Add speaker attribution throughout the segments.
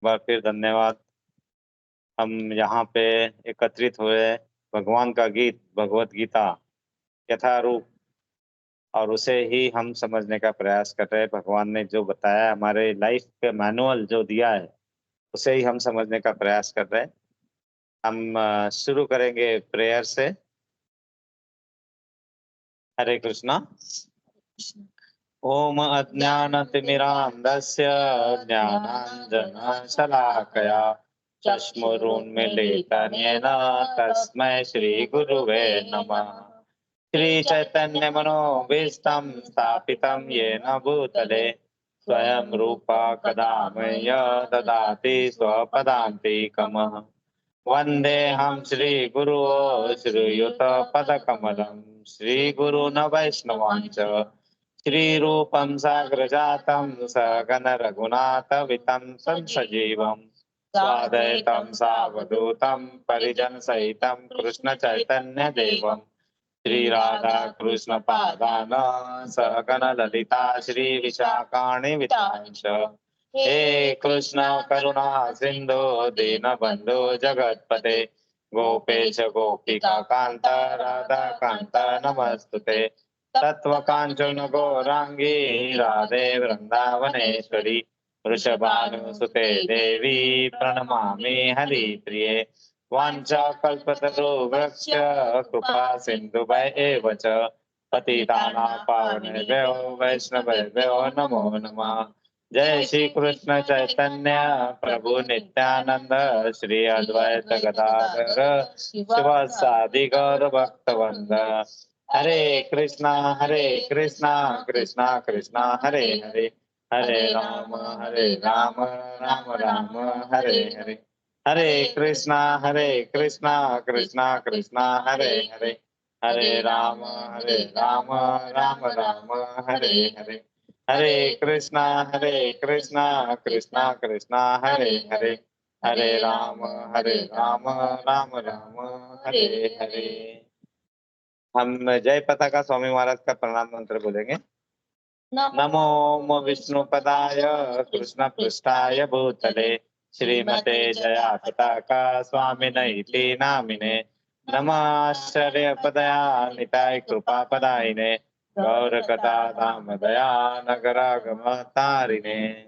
Speaker 1: बार फिर धन्यवाद। हम यहाँ पे एकत्रित हुए भगवान का गीत भगवत गीता यथारूप और उसे ही हम समझने का प्रयास कर रहे हैं। भगवान ने जो बताया हमारे लाइफ के मैनुअल जो दिया है उसे ही हम समझने का प्रयास कर रहे हैं। हम शुरू करेंगे प्रेयर से। हरे कृष्णा। ओम अज्ञानतिमिरान्धस्य ज्ञानाञ्जनशलाकया चक्षुरुन्मीलितं तस्मै श्रीगुरुवे नमः। श्रीचैतन्यमनोभीष्टं स्थापितं येन भूतले स्वयं रूपा कदा मह्य ददाति स्वपदान्तिकम्। वन्देऽहं श्रीगुरो श्रीयुतपदकमलं श्रीगुरून् वैष्णवांश्च श्रीरूपं साग्रजातं सगणरघुनाथवितं संसजीवं स्वाद्वैतं सावधूतं परिजनसहितं कृष्णचैतन्यदेवं श्रीराधा कृष्णपादान सगणललिता श्रीविशाखाणि वितांश। हे कृष्ण करुणा सिंधु दीनबंधु जगत्पते गोपेश गोपिका कांत राधा कांत नमस्तुते तत्वकांचन गौरांगी राधे वृंदावनेश्वरी वृषभानुसुते देवी प्रणमामि हरिप्रिये वाञ्छाकल्पतरुवृक्ष कृपा सिन्धुभय एव च पतितानां पावनेभ्यो वैष्णवेभ्यो नमो नमः। जय श्री कृष्ण चैतन्य प्रभु नित्यानंद श्री अद्वैत गदाधर शिवासादि गौर भक्तवृंद। हरे कृष्णा कृष्णा कृष्णा हरे हरे हरे राम राम राम हरे हरे। हरे कृष्णा कृष्णा कृष्णा हरे हरे हरे राम राम राम हरे हरे। हरे कृष्णा कृष्णा कृष्णा हरे हरे हरे राम राम राम हरे हरे। हम जय पताका स्वामी महाराज का प्रणाम मंत्र बोलेंगे। नमो विष्णुपदाय कृष्ण पृष्ठाय भूतले श्रीमते जया पताका स्वामिने इति नामिने नमाश्चर्यपदया निताय कृपा पदायिने गौर कथा धाम दया नगरागम तारिणे।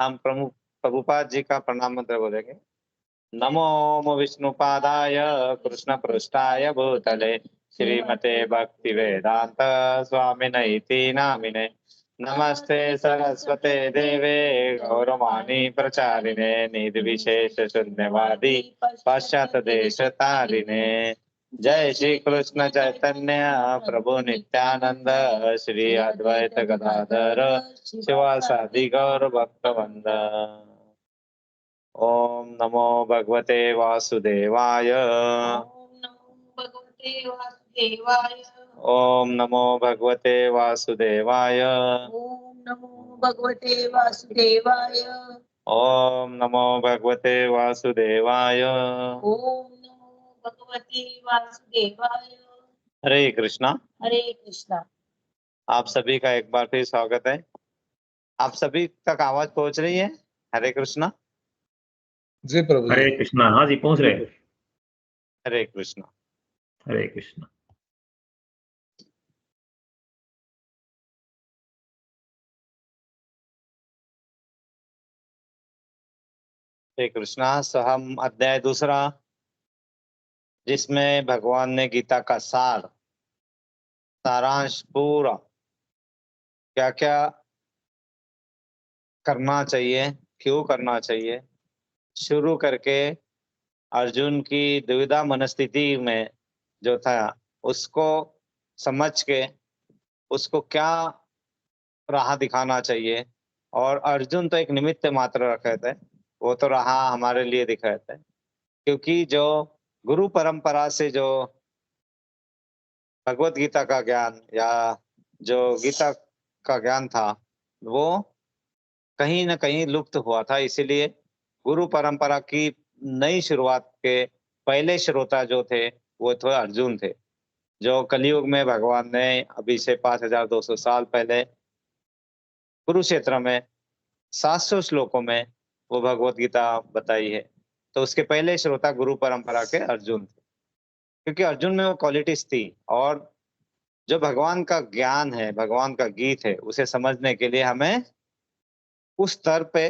Speaker 1: हम प्रमुख प्रभुपाद जी का प्रणाम मंत्र बोलेंगे। नमो विष्णुपादाय कृष्ण पृष्ठाय भूतले श्रीमते भक्ति वेदांत स्वामिने इति नामिने नमस्ते सरस्वते देवे गौरवाणी प्रचारिणे निर्विशेष शून्यवादी पाश्चात देश तारिणे। जय श्री कृष्ण चैतन्य प्रभु नित्यानंद श्री अद्वैत गदाधर शिवासादि गौर भक्तवृंद। ओम नमो भगवते वासुदेवाय। ओम नमो भगवते वासुदेवाय।
Speaker 2: ओम नमो भगवते वासुदेवाय।
Speaker 1: ओम नमो भगवते वासुदेवाय।
Speaker 2: ओम नमो भगवते वासुदेवाय।
Speaker 1: हरे कृष्णा।
Speaker 2: हरे कृष्णा।
Speaker 1: आप सभी का एक बार फिर स्वागत है। आप सभी तक आवाज पहुंच रही है? हरे कृष्णा।
Speaker 3: जी प्रभु।
Speaker 4: हरे कृष्णा। हाँ जी, पहुंच रहे।
Speaker 1: हरे कृष्णा।
Speaker 4: हरे कृष्णा।
Speaker 1: हरे कृष्णा। सो हम अध्याय दूसरा जिसमें भगवान ने गीता का सारांश पूरा क्या क्या करना चाहिए, क्यों करना चाहिए, शुरू करके अर्जुन की दुविधा मनस्थिति में जो था उसको समझ के उसको क्या राह दिखाना चाहिए। और अर्जुन तो एक निमित्त मात्र रखे थे, वो तो राह हमारे लिए दिखाए थे, क्योंकि जो गुरु परंपरा से जो भगवत गीता का ज्ञान या जो गीता का ज्ञान था वो कहीं न कहीं लुप्त हुआ था। इसीलिए गुरु परंपरा की नई शुरुआत के पहले श्रोता जो थे वो तो अर्जुन थे, जो कलयुग में भगवान ने अभी से 5200 साल पहले कुरुक्षेत्र में 700 श्लोकों में वो भगवत गीता बताई है। तो उसके पहले श्रोता गुरु परंपरा के अर्जुन थे, क्योंकि अर्जुन में वो क्वालिटीज थी। और जो भगवान का ज्ञान है, भगवान का गीत है, उसे समझने के लिए हमें उस स्तर पे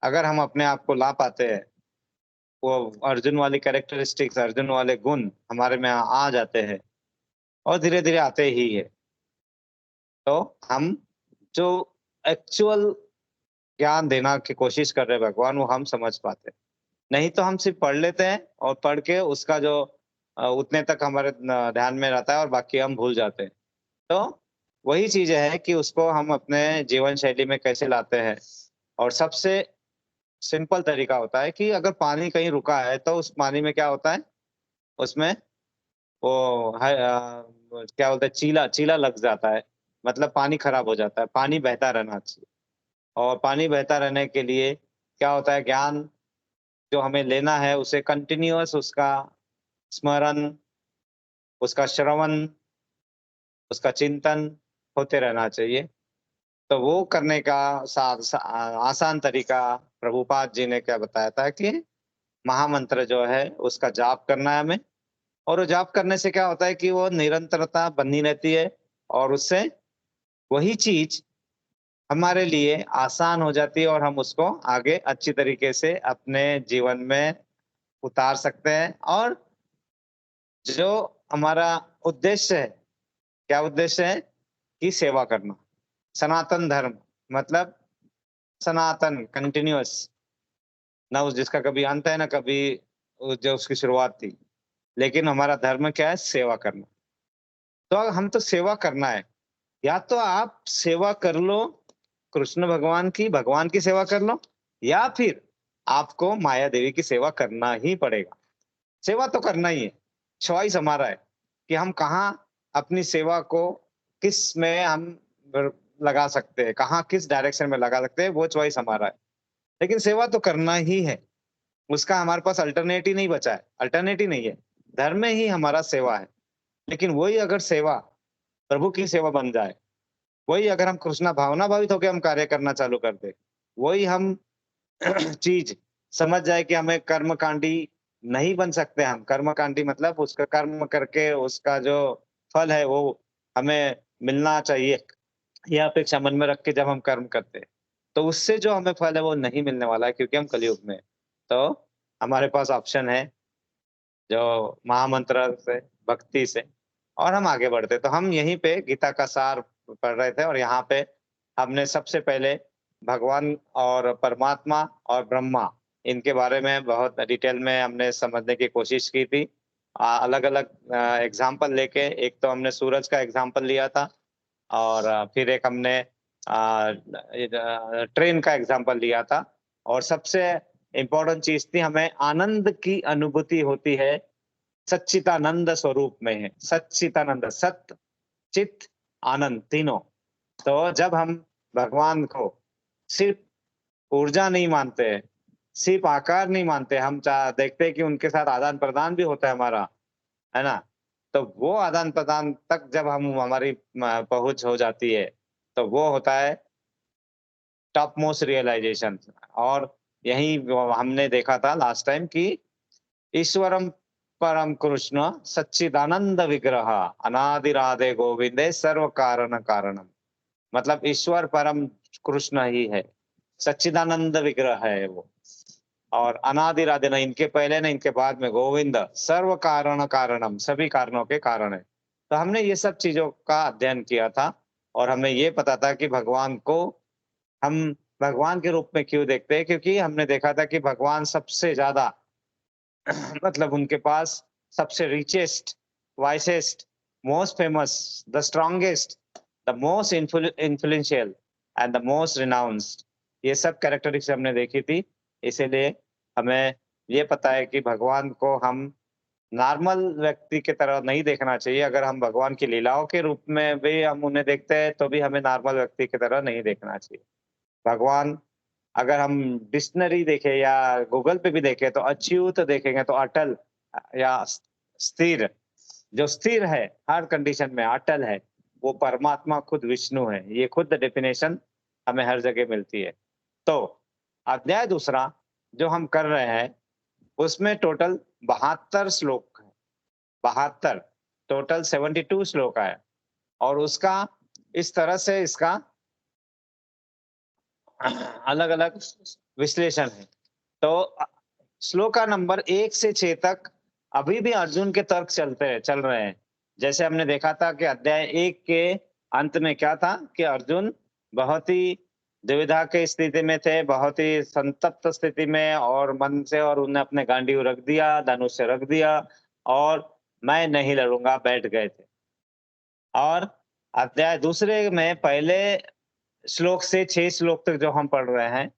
Speaker 1: अगर हम अपने आप को ला पाते हैं, वो अर्जुन वाली कैरेक्टरिस्टिक्स, अर्जुन वाले गुण हमारे में आ जाते हैं, और धीरे धीरे आते ही है, तो हम जो एक्चुअल ज्ञान देना की कोशिश कर रहे हैं भगवान, वो हम समझ पाते हैं। नहीं तो हम सिर्फ पढ़ लेते हैं और पढ़ के उसका जो उतने तक हमारे ध्यान में रहता है और बाकी हम भूल जाते हैं। तो वही चीज है कि उसको हम अपने जीवन शैली में कैसे लाते हैं। और सबसे सिंपल तरीका होता है कि अगर पानी कहीं रुका है तो उस पानी में क्या होता है, उसमें वो क्या बोलते हैं, चीला चीला लग जाता है, मतलब पानी खराब हो जाता है। पानी बहता रहना चाहिए, और पानी बहता रहने के लिए क्या होता है, ज्ञान जो हमें लेना है उसे कंटिन्यूअस उसका स्मरण, उसका श्रवण, उसका चिंतन होते रहना चाहिए। तो वो करने का आसान तरीका प्रभुपाद जी ने क्या बताया था कि महामंत्र जो है उसका जाप करना है हमें। और वो जाप करने से क्या होता है कि वो निरंतरता बनी रहती है, और उससे वही चीज हमारे लिए आसान हो जाती है, और हम उसको आगे अच्छी तरीके से अपने जीवन में उतार सकते हैं। और जो हमारा उद्देश्य है, क्या उद्देश्य है कि सेवा करना, सनातन धर्म, मतलब सनातन, कंटिन्यूअस, ना उस जिसका कभी अंत है ना कभी जो उसकी शुरुआत थी। लेकिन हमारा धर्म क्या है, सेवा करना। तो हम तो सेवा करना है, या तो आप सेवा कर लो कृष्ण भगवान की सेवा कर लो, या फिर आपको माया देवी की सेवा करना ही पड़ेगा। सेवा तो करना ही है, चॉइस हमारा है कि हम कहाँ अपनी सेवा को किस में हम लगा सकते हैं, कहाँ किस डायरेक्शन में लगा सकते हैं, वो चॉइस हमारा है। लेकिन सेवा तो करना ही है, उसका हमारे पास अल्टरनेट ही नहीं बचा है, अल्टरनेट ही नहीं है। धर्म में ही हमारा सेवा है। लेकिन वही अगर सेवा प्रभु की सेवा बन जाए, वही अगर हम कृष्णा भावना भावित होकर हम कार्य करना चालू कर दे, वही हम चीज समझ जाए कि हमें कर्मकांडी नहीं बन सकते। हम कर्मकांडी मतलब उसका कर्म करके उसका जो फल है वो हमें मिलना चाहिए, यह अपेक्षा मन में रख के जब हम कर्म करते हैं, तो उससे जो हमें फल है वो नहीं मिलने वाला है, क्योंकि हम कलयुग में हैं। तो हमारे पास ऑप्शन है जो महामंत्र से, भक्ति से, और हम आगे बढ़ते। तो हम यहीं पे गीता का सार पढ़ रहे थे, और यहाँ पे हमने सबसे पहले भगवान और परमात्मा और ब्रह्मा, इनके बारे में बहुत डिटेल में हमने समझने की कोशिश की थी। अलग अलग एग्जाम्पल लेके, एक तो हमने सूरज का एग्जाम्पल लिया था, और फिर एक हमने ट्रेन का एग्जाम्पल लिया था। और सबसे इम्पोर्टेंट चीज थी, हमें आनंद की अनुभूति होती है सच्चिदानंद स्वरूप में है। सच्चिदानंद, सत चित आनंद, तीनों। तो जब हम भगवान को सिर्फ ऊर्जा नहीं मानते हैं, सिर्फ आकार नहीं मानते, हम देखते हैं कि उनके साथ आदान प्रदान भी होता है हमारा, है ना। तो वो आदान प्रदान तक जब हम हमारी पहुंच हो जाती है, तो वो होता है टॉप मोस्ट रियलाइजेशन। और यही हमने देखा था लास्ट टाइम कि ईश्वरम परम कृष्ण सच्चिदानंद विग्रह अनादिराधे गोविंदे सर्व कारण कारणम। मतलब ईश्वर परम कृष्ण ही है, सच्चिदानंद विग्रह है वो, और अनादिराधे, न इनके पहले न इनके बाद में, गोविंद सर्व कारण कारणम, सभी कारणों के कारण है। तो हमने ये सब चीजों का अध्ययन किया था, और हमें ये पता था कि भगवान को हम भगवान के रूप में क्यों देखते हैं, क्योंकि हमने देखा था कि भगवान सबसे ज्यादा मतलब उनके पास सबसे richest, wisest, most famous, the strongest, the most influential and the most renounced, ये सब कैरेक्टरिस्टिक्स हमने देखी थी। इसीलिए हमें ये पता है कि भगवान को हम नॉर्मल व्यक्ति की तरह नहीं देखना चाहिए। अगर हम भगवान की लीलाओं के रूप में भी हम उन्हें देखते हैं, तो भी हमें नॉर्मल व्यक्ति की तरह नहीं देखना चाहिए। भगवान अगर हम डिक्शनरी देखें या गूगल पे भी देखें, तो अच्युत देखेंगे तो अटल या स्थिर, जो स्थिर है हर कंडीशन में, अटल है, वो परमात्मा खुद विष्णु है। ये खुद डेफिनेशन हमें हर जगह मिलती है। तो अध्याय दूसरा जो हम कर रहे हैं उसमें टोटल 72 श्लोक है। 72 टोटल 72 श्लोक है और उसका इस तरह से इसका अलग अलग विश्लेषण है। तो श्लोका नंबर 1 से 6 तक अभी भी अर्जुन के तर्क चल रहे हैं। जैसे हमने देखा था कि अध्याय 1 के अंत में क्या था कि अर्जुन बहुत ही दुविधा की स्थिति में थे, बहुत ही संतप्त स्थिति में और मन से, और उन्होंने अपने गांडीव रख दिया, धनुष से रख दिया और मैं नहीं लड़ूंगा बैठ गए थे। और अध्याय दूसरे में पहले श्लोक से 6 श्लोक तक जो हम पढ़ रहे हैं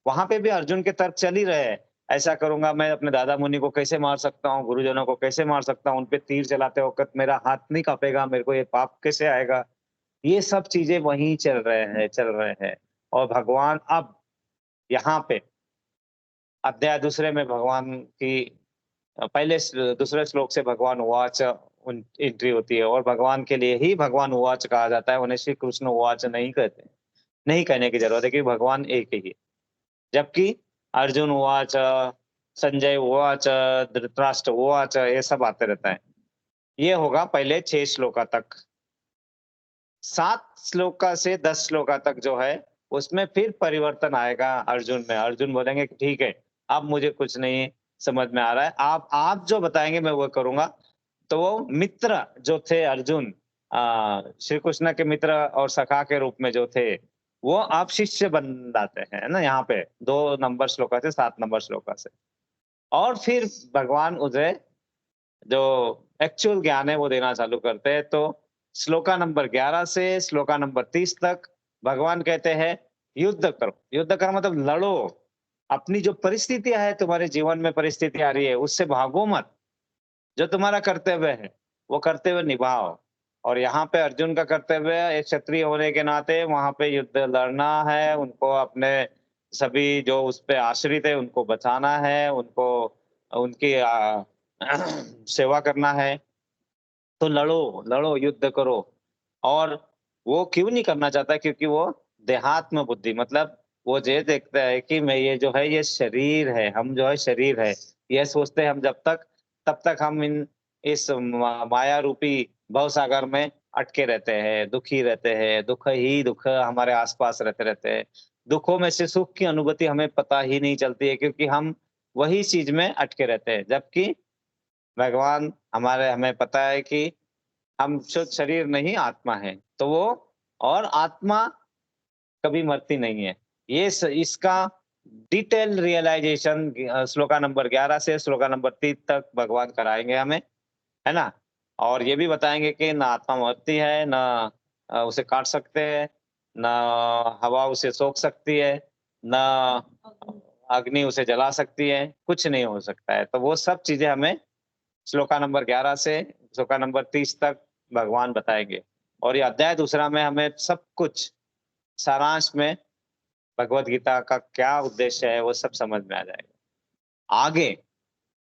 Speaker 1: वहां पे भी अर्जुन के तर्क चल ही रहे हैं। ऐसा करूंगा मैं अपने दादा मुनि को कैसे मार सकता हूँ, गुरुजनों को कैसे मार सकता हूँ, उनपे तीर चलाते वक्त मेरा हाथ नहीं कांपेगा, मेरे को ये पाप कैसे आएगा। ये सब चीजें वहीं चल रहे हैं। और भगवान अब यहाँ पे अध्याय दूसरे में भगवान की पहले दूसरे श्लोक से भगवान उवाच एंट्री होती है और भगवान के लिए ही भगवान उवाच कहा जाता है, उन्हें श्री कृष्ण उवाच नहीं कहते, नहीं कहने की जरूरत है कि भगवान एक ही है। जबकि अर्जुन उवाच, संजय उवाच, धृतराष्ट्र उवाच, ये सब आते रहता है। ये होगा पहले 6 श्लोका तक। 7 श्लोका से 10 श्लोका तक जो है उसमें फिर परिवर्तन आएगा अर्जुन में। अर्जुन बोलेंगे कि ठीक है, अब मुझे कुछ नहीं समझ में आ रहा है, आप जो बताएंगे मैं वो करूंगा। तो वो मित्र जो थे अर्जुन, श्री कृष्ण के मित्र और सखा के रूप में जो थे, वो आप शिष्य बन जाते हैं ना, यहाँ पे 2 नंबर श्लोका से 7 नंबर श्लोका से। और फिर भगवान उसे जो एक्चुअल ज्ञान है वो देना चालू करते हैं। तो श्लोका नंबर 11 से श्लोका नंबर 30 तक भगवान कहते हैं युद्ध करो। युद्ध करो मतलब लड़ो, अपनी जो परिस्थितियां है, तुम्हारे जीवन में परिस्थिति आ रही है उससे भागो मत, जो तुम्हारा कर्तव्य है वो कर्तव्य निभाओ। और यहाँ पे अर्जुन का कर्तव्य एक क्षत्रिय होने के नाते वहां पे युद्ध लड़ना है, उनको अपने सभी जो उस पे आश्रित है उनको बचाना है, उनको उनकी सेवा करना है। तो लड़ो लड़ो, युद्ध करो। और वो क्यों नहीं करना चाहता, क्योंकि वो देहात्म बुद्धि, मतलब वो ये देखता है कि मैं ये जो है ये शरीर है, हम जो है शरीर है, ये सोचते हैं हम जब तक तब तक हम इस माया रूपी भवसागर में अटके रहते हैं, दुखी रहते हैं, दुख ही दुख हमारे आसपास रहते हैं। दुखों में से सुख की अनुभूति हमें पता ही नहीं चलती है, क्योंकि हम वही चीज में अटके रहते हैं। जबकि भगवान हमें पता है कि हम शुद्ध शरीर नहीं आत्मा है, तो वो और आत्मा कभी मरती नहीं है। इसका डिटेल रियलाइजेशन श्लोका नंबर 11 से श्लोका नंबर 30 तक भगवान कराएंगे हमें, है ना। और ये भी बताएंगे कि ना आत्मा मरती है, ना उसे काट सकते हैं, ना हवा उसे सोख सकती है, ना अग्नि उसे जला सकती है, कुछ नहीं हो सकता है। तो वो सब चीजें हमें श्लोका नंबर 11 से श्लोका नंबर 30 तक भगवान बताएंगे। और ये अध्याय दूसरा में हमें सब कुछ सारांश में भगवत गीता का क्या उद्देश्य है वो सब समझ में आ जाएगा। आगे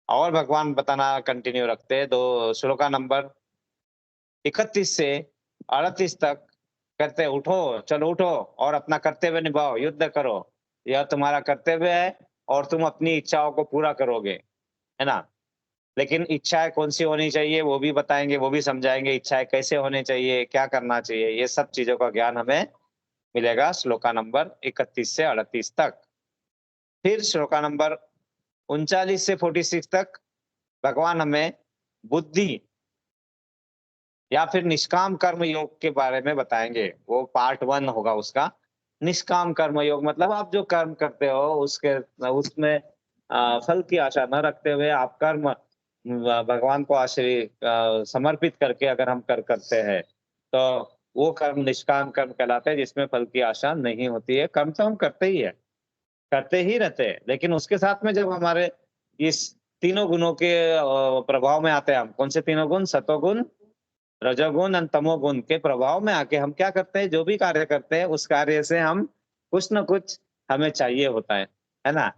Speaker 1: और भगवान बताना कंटिन्यू रखते हैं। दो श्लोका नंबर 31 से 38 तक कहते उठो, चलो उठो और अपना कर्तव्य निभाओ, युद्ध करो, यह तुम्हारा कर्तव्य है और तुम अपनी इच्छाओं को पूरा करोगे, है ना। लेकिन इच्छाएं कौन सी होनी चाहिए वो भी बताएंगे, वो भी समझाएंगे, इच्छाएं कैसे होनी चाहिए, क्या करना चाहिए, ये सब चीजों का ज्ञान हमें मिलेगा श्लोका नंबर 31 से 38 तक। फिर श्लोका नंबर 39 से 46 तक भगवान हमें बुद्धि या फिर निष्काम कर्म योग के बारे में बताएंगे। वो पार्ट 1 होगा उसका। निष्काम कर्म योग मतलब आप जो कर्म करते हो उसमें फल की आशा न रखते हुए आप कर्म भगवान को आश्रय समर्पित करके अगर हम करते हैं तो वो कर्म निष्काम कर्म कहलाते हैं, जिसमें फल की आशा नहीं होती है। कर्म तो हम करते ही है, करते ही रहते हैं, लेकिन उसके साथ में जब हमारे इस तीनों गुणों के प्रभाव में आते हैं, हम कौन से तीनों गुण, सतोगुण, रजोगुण और तमोगुण के प्रभाव में आके हम क्या करते हैं, जो भी कार्य करते हैं उस कार्य से हम कुछ न कुछ हमें चाहिए होता है ना।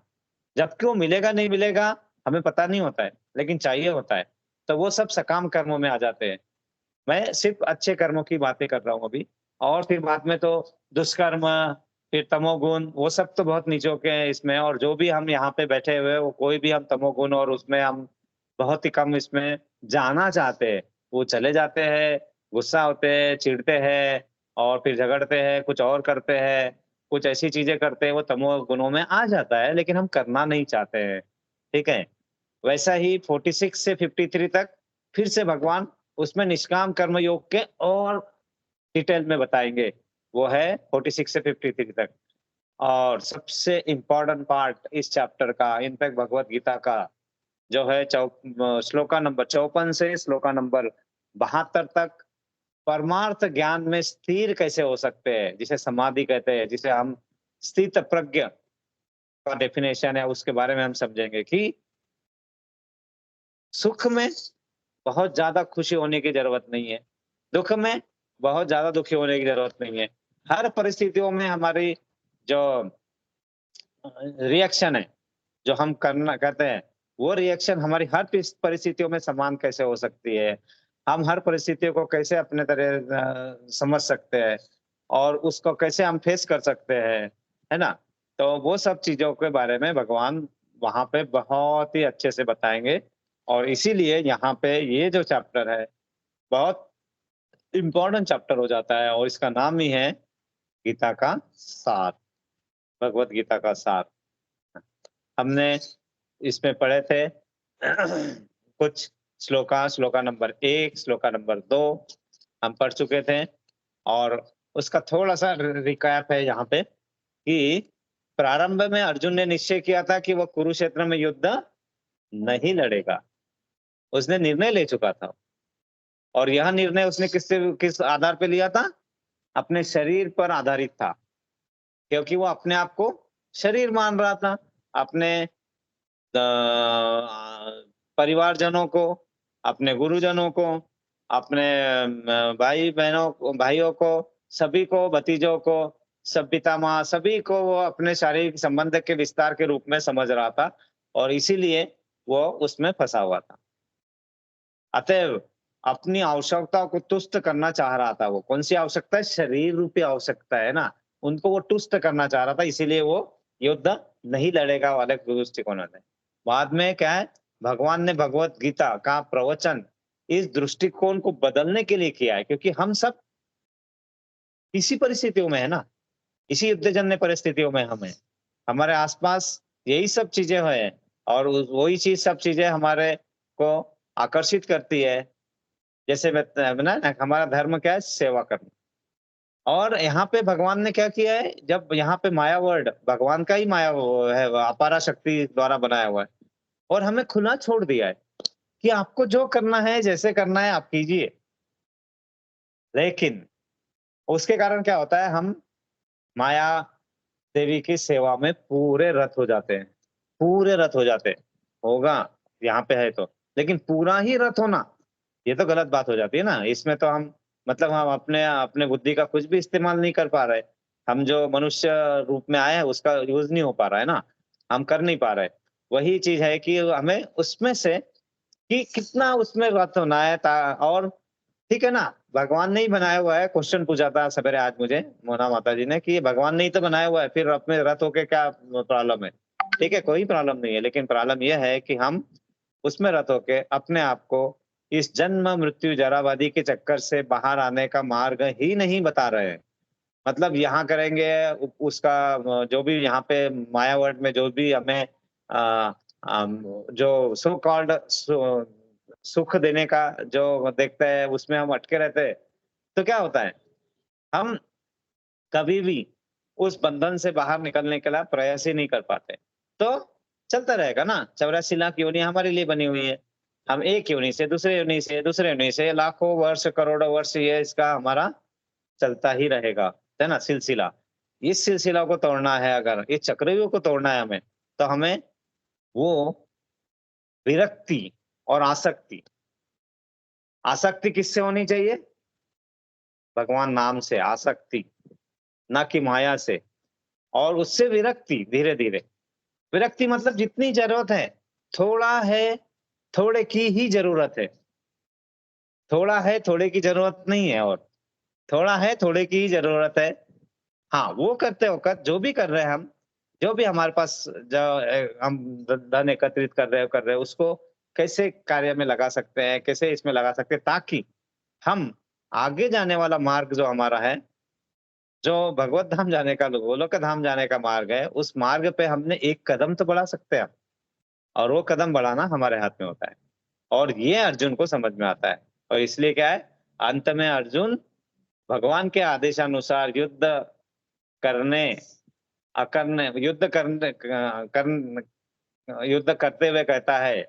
Speaker 1: जबकि वो मिलेगा नहीं मिलेगा हमें पता नहीं होता है, लेकिन चाहिए होता है। तो वो सब सकाम कर्मों में आ जाते हैं। मैं सिर्फ अच्छे कर्मों की बातें कर रहा हूँ अभी, और फिर बाद में तो दुष्कर्म, फिर तमोगुण, वो सब तो बहुत नीचों के हैं इसमें। और जो भी हम यहाँ पे बैठे हुए हैं, वो कोई भी हम तमोगुण और उसमें हम बहुत ही कम इसमें जाना चाहते हैं, वो चले जाते हैं, गुस्सा होते हैं, चिढ़ते हैं और फिर झगड़ते हैं, कुछ और करते हैं, कुछ ऐसी चीजें करते हैं, वो तमोगुणों में आ जाता है, लेकिन हम करना नहीं चाहते हैं। ठीक है? वैसा ही 46 से 53 तक फिर से भगवान उसमें निष्काम कर्म योग के और डिटेल में बताएंगे। वो है 46 से 53 तक। और सबसे इम्पोर्टेंट पार्ट इस चैप्टर का, इनफैक्ट भगवत गीता का, जो है श्लोका नंबर 54 से श्लोका नंबर 72 तक, परमार्थ ज्ञान में स्थिर कैसे हो सकते हैं, जिसे समाधि कहते हैं, जिसे हम स्थित प्रज्ञ का डेफिनेशन है, उसके बारे में हम समझेंगे कि सुख में बहुत ज्यादा खुशी होने की जरूरत नहीं है, दुख में बहुत ज्यादा दुखी होने की जरूरत नहीं है। हर परिस्थितियों में हमारी जो रिएक्शन है, जो हम करना कहते हैं, वो रिएक्शन हमारी हर परिस्थितियों में समान कैसे हो सकती है, हम हर परिस्थितियों को कैसे अपने तरह समझ सकते हैं और उसको कैसे हम फेस कर सकते हैं, है ना? तो वो सब चीजों के बारे में भगवान वहां पे बहुत ही अच्छे से बताएंगे। और इसीलिए यहाँ पे ये जो चैप्टर है बहुत इम्पोर्टेंट चैप्टर हो जाता है और इसका नाम ही है गीता का सार, भगवत गीता का सार। हमने इसमें पढ़े थे कुछ श्लोका नंबर 1, श्लोका नंबर 2 हम पढ़ चुके थे। और उसका थोड़ा सा रिकैप है यहाँ पे कि प्रारंभ में अर्जुन ने निश्चय किया था कि वह कुरुक्षेत्र में युद्ध नहीं लड़ेगा। उसने निर्णय ले चुका था और यह निर्णय उसने किस आधार पे लिया था? अपने शरीर पर आधारित था, क्योंकि वो अपने आप को शरीर मान रहा था। अपने परिवारजनों को, अपने गुरुजनों को, अपने भाई बहनों को, भाइयों को, सभी को, भतीजों को, सब पितामह, सभी को वो अपने शारीरिक संबंध के विस्तार के रूप में समझ रहा था और इसीलिए वो उसमें फंसा हुआ था। अतएव अपनी आवश्यकताओं को तुष्ट करना चाह रहा था। वो कौन सी आवश्यकता है? शरीर रूपी आवश्यकता है ना, उनको वो तुष्ट करना चाह रहा था, इसीलिए वो युद्ध नहीं लड़ेगा वाले दृष्टिकोण है। बाद में क्या है, भगवान ने भगवत गीता का प्रवचन इस दृष्टिकोण को बदलने के लिए किया है, क्योंकि हम सब इसी परिस्थितियों में है ना, इसी युद्धजन्य परिस्थितियों में हम है, हमारे आसपास यही सब चीजें है और वही चीज सब चीजें हमारे को आकर्षित करती है। जैसे ना, हमारा धर्म क्या है? सेवा करना। और यहाँ पे भगवान ने क्या किया है, जब यहाँ पे माया वर्ड भगवान का ही माया वो है, अपारा शक्ति द्वारा बनाया हुआ है और हमें खुला छोड़ दिया है कि आपको जो करना है, जैसे करना है आप कीजिए। लेकिन उसके कारण क्या होता है, हम माया देवी की सेवा में पूरे रत हो जाते हैं, पूरे रत हो जाते हैं। होगा यहाँ पे है तो, लेकिन पूरा ही रत होना ये तो गलत बात हो जाती है ना। इसमें तो हम मतलब हम अपने अपने बुद्धि का कुछ भी इस्तेमाल नहीं कर पा रहे। हम जो मनुष्य रूप में आए हैं उसका यूज नहीं हो पा रहा है ना, हम कर नहीं पा रहे। वही चीज है कि हमें उसमें से कि कितना उसमें रत होना है और ठीक है ना। भगवान ने ही बनाया हुआ है। क्वेश्चन पूछा था सवेरे आज मुझे मोना माता जी ने कि भगवान ने ही तो बनाया हुआ है, फिर अपने रत होके क्या प्रॉब्लम है? ठीक है, कोई प्रॉब्लम नहीं है, लेकिन प्रॉब्लम यह है कि हम उसमें रत होके अपने आप को इस जन्म मृत्यु जरावादी के चक्कर से बाहर आने का मार्ग ही नहीं बता रहे हैं। मतलब यहाँ करेंगे उसका जो भी यहाँ पे माया वर्ड में जो भी हमें जो सो कॉल्ड सुख देने का जो देखते हैं उसमें हम अटके रहते हैं, तो क्या होता है, हम कभी भी उस बंधन से बाहर निकलने के लिए प्रयास ही नहीं कर पाते। तो चलता रहेगा ना, 84 लाख योनियां हमारे लिए बनी हुई है। हम एक योनि से दूसरे योनि से दूसरे योनि से लाखों वर्ष करोड़ों वर्ष ये इसका हमारा चलता ही रहेगा, है ना सिलसिला। इस सिलसिला को तोड़ना है, अगर इस चक्रव्यूह को तोड़ना है हमें, तो हमें वो विरक्ति और आसक्ति, आसक्ति किससे होनी चाहिए? भगवान नाम से आसक्ति, ना कि माया से। और उससे विरक्ति धीरे धीरे, विरक्ति मतलब जितनी जरूरत है थोड़ा है, थोड़े की ही जरूरत है। थोड़ा है, थोड़े की जरूरत नहीं है, और थोड़ा है, थोड़े की ही जरूरत है। हाँ, वो करते वक़्त जो भी कर रहे हैं हम, जो भी हमारे पास जो हम धन एकत्रित कर रहे हैं, उसको कैसे कार्य में लगा सकते हैं, कैसे इसमें लगा सकते हैं, ताकि हम आगे जाने वाला मार्ग जो हमारा है, जो भगवत धाम जाने का, गोलोक धाम जाने का मार्ग है, उस मार्ग पे हमने एक कदम तो बढ़ा सकते हैं, और वो कदम बढ़ाना हमारे हाथ में होता है। और ये अर्जुन को समझ में आता है, और इसलिए क्या है, अंत में अर्जुन भगवान के आदेशानुसार करने युद्ध युद्ध करते हुए कहता है,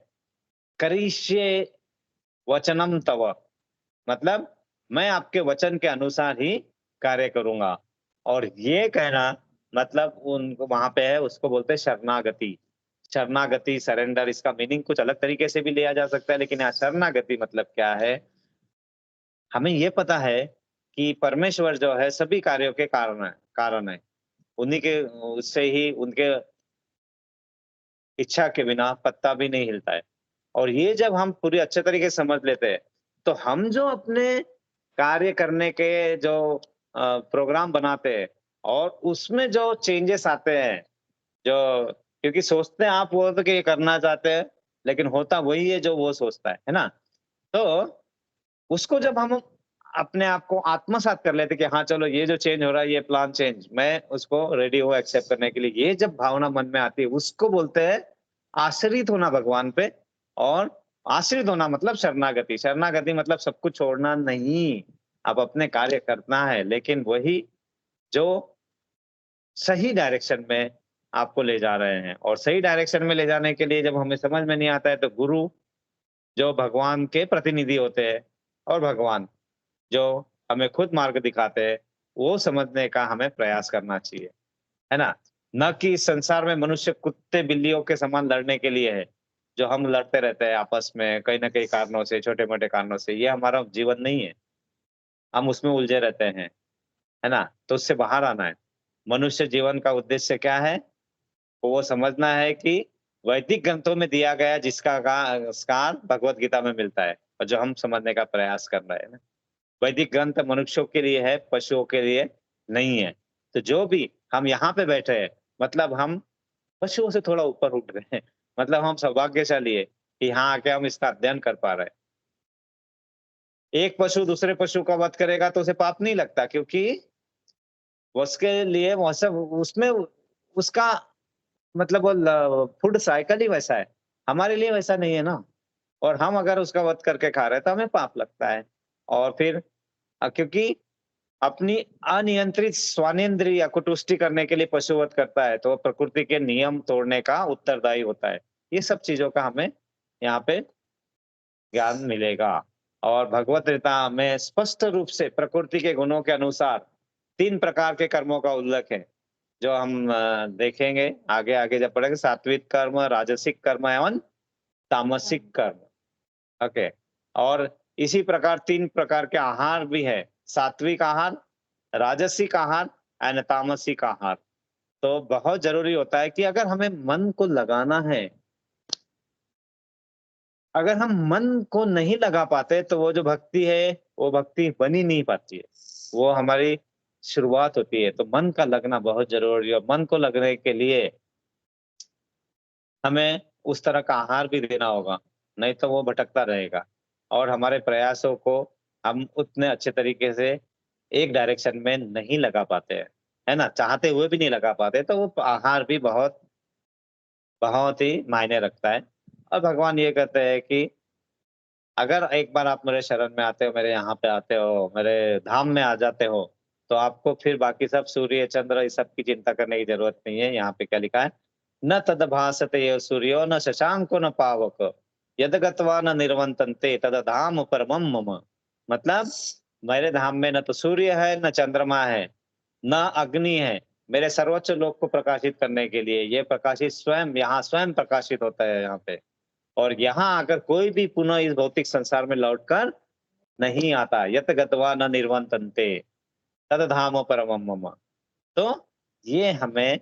Speaker 1: करिष्ये वचनम तव, मतलब मैं आपके वचन के अनुसार ही कार्य करूंगा। और ये कहना मतलब उनको वहां पे है, उसको बोलते हैं शरणागति। शरणागति, सरेंडर, इसका मीनिंग कुछ अलग तरीके से भी लिया जा सकता है, लेकिन यहाँ शरणागति मतलब क्या है, हमें ये पता है कि परमेश्वर जो है सभी कार्यों के कारण है। उन्हीं के उससे ही, उनके इच्छा के बिना पत्ता भी नहीं हिलता है। और ये जब हम पूरी अच्छे तरीके से समझ लेते हैं, तो हम जो अपने कार्य करने के जो प्रोग्राम बनाते हैं, और उसमें जो चेंजेस आते हैं, जो क्योंकि सोचते हैं आप वो तो कि ये करना चाहते हैं, लेकिन होता वही है जो वो सोचता है ना? तो उसको जब हम अपने आप को आत्मसात कर लेते कि हाँ, चलो ये जो चेंज हो रहा है, ये प्लान चेंज, मैं उसको रेडी हूँ एक्सेप्ट करने के लिए, ये जब भावना मन में आती है, उसको बोलते हैं आश्रित होना भगवान पे। और आश्रित होना मतलब शरणागति। शरणागति मतलब सब कुछ छोड़ना नहीं, अब अपने कार्य करना है, लेकिन वही जो सही डायरेक्शन में आपको ले जा रहे हैं। और सही डायरेक्शन में ले जाने के लिए जब हमें समझ में नहीं आता है, तो गुरु जो भगवान के प्रतिनिधि होते हैं, और भगवान जो हमें खुद मार्ग दिखाते हैं, वो समझने का हमें प्रयास करना चाहिए, है ना? न कि इस संसार में मनुष्य कुत्ते बिल्लियों के समान लड़ने के लिए है, जो हम लड़ते रहते हैं आपस में कहीं न कहीं कारणों से, छोटे-मोटे कारणों से, ये हमारा जीवन नहीं है। हम उसमें उलझे रहते हैं, है ना? तो उससे बाहर आना है। मनुष्य जीवन का उद्देश्य क्या है? वो समझना है कि वैदिक ग्रंथों में दिया गया जिसका सार भगवत गीता में मिलता है, और जो हम समझने का प्रयास कर रहे हैं ना। वैदिक ग्रंथ मनुष्यों के लिए है, पशुओं के लिए नहीं है। तो जो भी हम यहाँ पे बैठे हैं, मतलब हम पशुओं से थोड़ा ऊपर उठ रहे हैं। मतलब हम सौभाग्यशाली है कि यहाँ आके हम इसका अध्ययन कर पा रहे हैं। एक पशु दूसरे पशु का वध करेगा तो उसे पाप नहीं लगता, क्योंकि उसके लिए मौसम उसमें उसका मतलब वो फूड साइकिल ही वैसा है। हमारे लिए वैसा नहीं है ना। और हम अगर उसका वध करके खा रहे हैं तो हमें पाप लगता है। और फिर क्योंकि अपनी अनियंत्रित स्वानेंद्रिय कुटुष्टि करने के लिए पशुवध करता है, तो वो प्रकृति के नियम तोड़ने का उत्तरदायी होता है। ये सब चीज़ों का हमें यहाँ पे ज्ञान मिलेगा। और भगवत गीता में स्पष्ट रूप से प्रकृति के गुणों के अनुसार 3 प्रकार के कर्मों का उल्लेख है, जो हम देखेंगे आगे-आगे जब पढ़ेंगे, सात्विक कर्म, राजसिक कर्म एवं तामसिक कर्म। ओके। और इसी प्रकार 3 प्रकार के आहार भी है, सात्विक आहार, राजसिक आहार एंड तामसिक आहार। तो बहुत ज़रूरी होता है कि अगर हमें मन को लगाना है, अगर हम मन को नहीं लगा पाते तो वो जो भक्ति है, वो भक्ति बन ही नहीं पाती है। वो हमारी शुरुआत होती है, तो मन का लगना बहुत ज़रूरी है। मन को लगने के लिए हमें उस तरह का आहार भी देना होगा, नहीं तो वो भटकता रहेगा। और हमारे प्रयासों को हम उतने अच्छे तरीके से एक डायरेक्शन में नहीं लगा पाते हैं, है ना? चाहते हुए भी नहीं लगा पाते, तो वो आहार भी बहुत बहुत ही मायने रखता है। और भगवान ये कहते हैं कि अगर एक बार आप मेरे शरण में आते हो, मेरे यहाँ पे आते हो, मेरे धाम में आ जाते हो, तो आपको फिर बाकी सब सूर्य, चंद्र इस सब की चिंता करने की ज़रूरत नहीं है। यहाँ पे क्या लिखा है? न तद्भासते ये सूर्यो न शशांको न पावक, यद गत्वा न निर्वतन्ते तद धाम परमं मम। मतलब मेरे धाम में न तो सूर्य है, न चंद्रमा है, न अग्नि है। मेरे सर्वोच्च लोक को प्रकाशित करने के लिए ये प्रकाशित स्वयं यहाँ स्वयं प्रकाशित होता है यहाँ पे। और यहाँ आकर कोई भी पुनः इस भौतिक संसार में लौटकर नहीं आता। यत गत्वा न निर्वतन्ते तद धाम परमं मम। तो ये हमें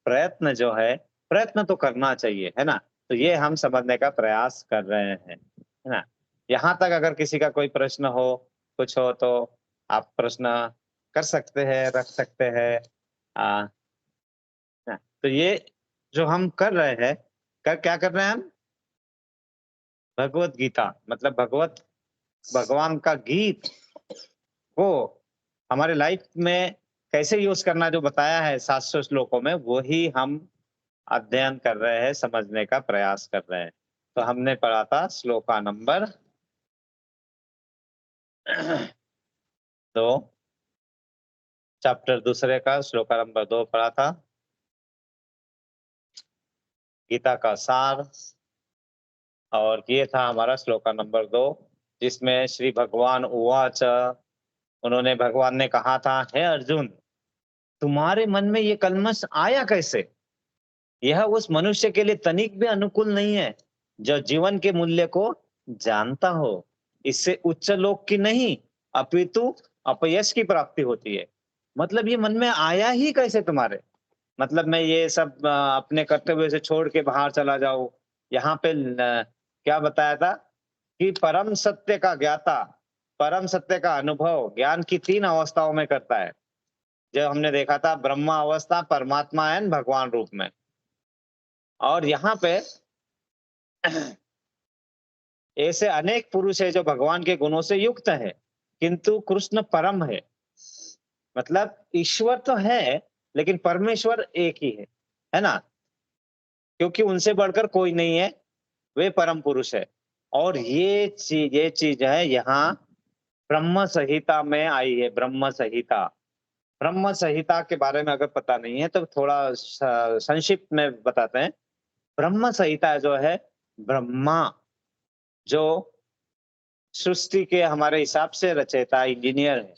Speaker 1: प्रयत्न जो है, प्रयत्न तो करना चाहिए, है ना? तो ये हम समझने का प्रयास कर रहे हैं, है ना? यहाँ तक अगर किसी का कोई प्रश्न हो, कुछ हो, तो आप प्रश्न कर सकते हैं, रख सकते हैं। आ, तो ये जो हम कर रहे हैं, क्या कर रहे हैं हम? भगवत गीता मतलब भगवान का गीत को हमारे लाइफ में कैसे यूज करना जो बताया है 700 श्लोकों में, वही हम अध्ययन कर रहे हैं, समझने का प्रयास कर रहे हैं। तो हमने पढ़ा था श्लोका नंबर 2, चैप्टर दूसरे का श्लोका नंबर 2 पढ़ा था, गीता का सार। और ये था हमारा श्लोका नंबर 2, जिसमें श्री भगवान उवाच, उन्होंने भगवान ने कहा था, हे अर्जुन, तुम्हारे मन में ये कल्मश आया कैसे? यह उस मनुष्य के लिए तनिक भी अनुकूल नहीं है जो जीवन के मूल्य को जानता हो। इससे उच्च लोक की नहीं अपितु अपयश की प्राप्ति होती है। मतलब ये मन में आया ही कैसे तुम्हारे? मतलब मैं ये सब अपने कर्तव्य से छोड़ के बाहर चला जाऊं। यहाँ पे क्या बताया था कि परम सत्य का ज्ञाता, परम सत्य का अनुभव ज्ञान की 3 अवस्थाओं में करता है। जो हमने देखा था ब्रह्मा अवस्था, परमात्मा एंड भगवान रूप में। और यहाँ पे ऐसे अनेक पुरुष है जो भगवान के गुणों से युक्त है, किंतु कृष्ण परम है। मतलब ईश्वर तो है लेकिन परमेश्वर एक ही है ना? क्योंकि उनसे बढ़कर कोई नहीं है, वे परम पुरुष है। और ये चीज है यहाँ ब्रह्म संहिता में आई है। ब्रह्म संहिता, ब्रह्म संहिता के बारे में अगर पता नहीं है तो थोड़ा संक्षिप्त में बताते हैं। ब्रह्म संहिता जो है, ब्रह्मा जो सृष्टि के हमारे हिसाब से रचयिता इंजीनियर है,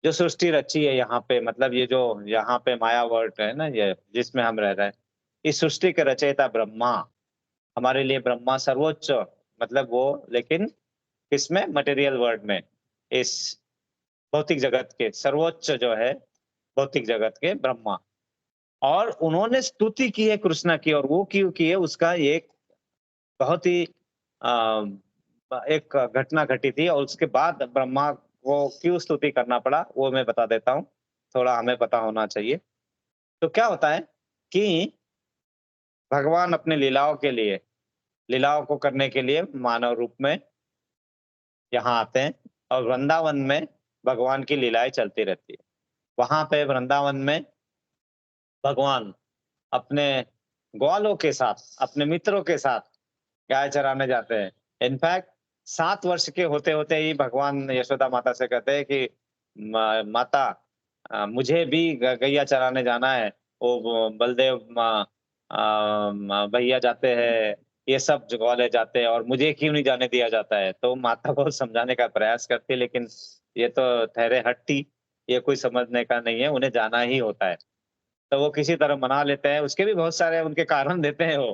Speaker 1: जो सृष्टि रची है यहाँ पे, मतलब ये जो यहाँ पे माया वर्ल्ड है ना, ये जिसमें हम रह रहे हैं, इस सृष्टि के रचयिता ब्रह्मा। हमारे लिए ब्रह्मा सर्वोच्च, मतलब वो, लेकिन किसमें? मटेरियल वर्ल्ड में, इस भौतिक जगत के सर्वोच्च जो है, भौतिक जगत के ब्रह्मा। और उन्होंने स्तुति की है कृष्ण की, और वो क्यों की है उसका एक बहुत ही एक घटना घटी थी, और उसके बाद ब्रह्मा को क्यों स्तुति करना पड़ा वो मैं बता देता हूँ, थोड़ा हमें पता होना चाहिए। तो क्या होता है कि भगवान अपने लीलाओं के लिए, लीलाओं को करने के लिए मानव रूप में यहाँ आते हैं, और वृंदावन में भगवान की लीलाएं चलती रहती है। वहां पे वृंदावन में भगवान अपने ग्वालों के साथ, अपने मित्रों के साथ गाय चराने जाते हैं। इनफैक्ट 7 वर्ष के होते होते ही भगवान यशोदा माता से कहते हैं कि माता, मुझे भी गैया चराने जाना है। वो बलदेव भैया जाते हैं, ये सब ग्वाले जाते हैं, और मुझे क्यों नहीं जाने दिया जाता है? तो माता बहुत समझाने का प्रयास करती है, लेकिन ये तो ठहरे हट्टी, ये कोई समझने का नहीं है, उन्हें जाना ही होता है। तो वो किसी तरह मना लेते हैं, उसके भी बहुत सारे उनके कारण देते हैं वो,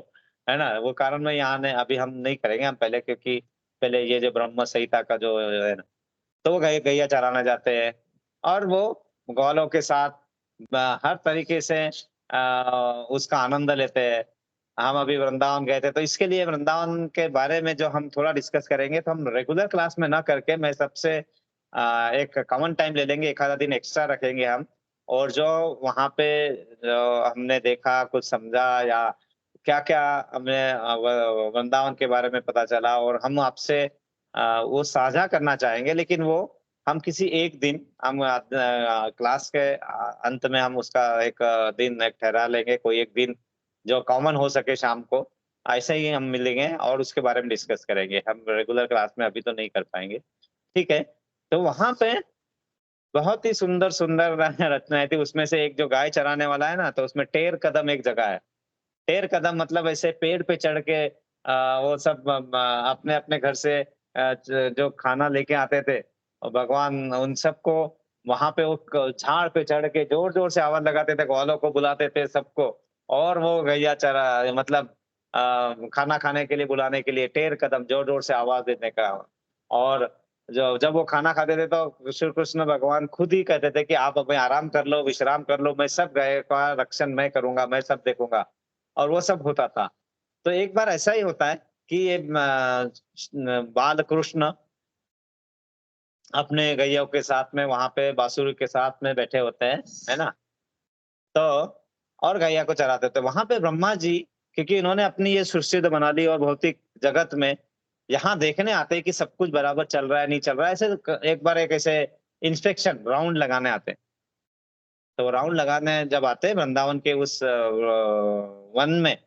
Speaker 1: है ना? वो कारण में यहाँ ने अभी हम नहीं करेंगे, हम पहले, क्योंकि पहले ये जो ब्रह्म संहिता का जो है ना, तो वो गैया चराने जाते हैं, और वो ग्वालों के साथ हर तरीके से उसका आनंद लेते हैं। हम अभी वृंदावन गए थे, तो इसके लिए वृंदावन के बारे में जो हम थोड़ा डिस्कस करेंगे, तो हम रेगुलर क्लास में ना करके मैं सबसे एक कॉमन टाइम ले लेंगे, एक आधा दिन एक्स्ट्रा रखेंगे हम, और जो वहाँ पे जो हमने देखा, कुछ समझा, या क्या-क्या हमें वृंदावन के बारे में पता चला, और हम आपसे वो साझा करना चाहेंगे। लेकिन वो हम किसी एक दिन, हम क्लास के अंत में हम उसका एक दिन एक ठहरा लेंगे, कोई एक दिन जो कॉमन हो सके शाम को, ऐसे ही हम मिलेंगे और उसके बारे में डिस्कस करेंगे। हम रेगुलर क्लास में अभी तो नहीं कर पाएँगे, ठीक है? तो वहाँ पे बहुत ही सुंदर-सुंदर रचनाएँ थी, उसमें से एक जो गाय चराने वाला है ना, तो उसमें टेर कदम एक जगह है। टेर कदम मतलब ऐसे पेड़ पे चढ़ के वो सब अपने-अपने घर से जो खाना लेके आते थे, और भगवान उन सबको वहाँ पे वो झाड़ पे चढ़ के जोर-जोर से आवाज़ लगाते थे, ग्वालों को बुलाते थे सबको, और वो गैया चरा मतलब खाना खाने के लिए बुलाने के लिए टेर कदम जोर-जोर से आवाज़ देने का। और जब वो खाना खाते थे तो श्री कृष्ण भगवान खुद ही कहते थे कि आप अभी आराम कर लो, विश्राम कर लो, मैं सब गाय का रक्षण मैं करूँगा, मैं सब देखूँगा। और वो सब होता था। तो एक बार ऐसा ही होता है कि ये बाल कृष्ण अपने गैया के साथ में वहां पे बांसुरी के साथ में बैठे होते हैं, है ना। तो और गैया को चराते थे वहां पे ब्रह्मा जी, क्योंकि इन्होंने अपनी ये सृष्टि तो बना ली और भौतिक जगत में यहाँ देखने आते हैं कि सब कुछ बराबर चल रहा है नहीं चल रहा है, ऐसे एक बार एक ऐसे इंस्पेक्शन राउंड लगाने आते हैं। तो राउंड लगाने जब आते हैं वृंदावन के उस वन में,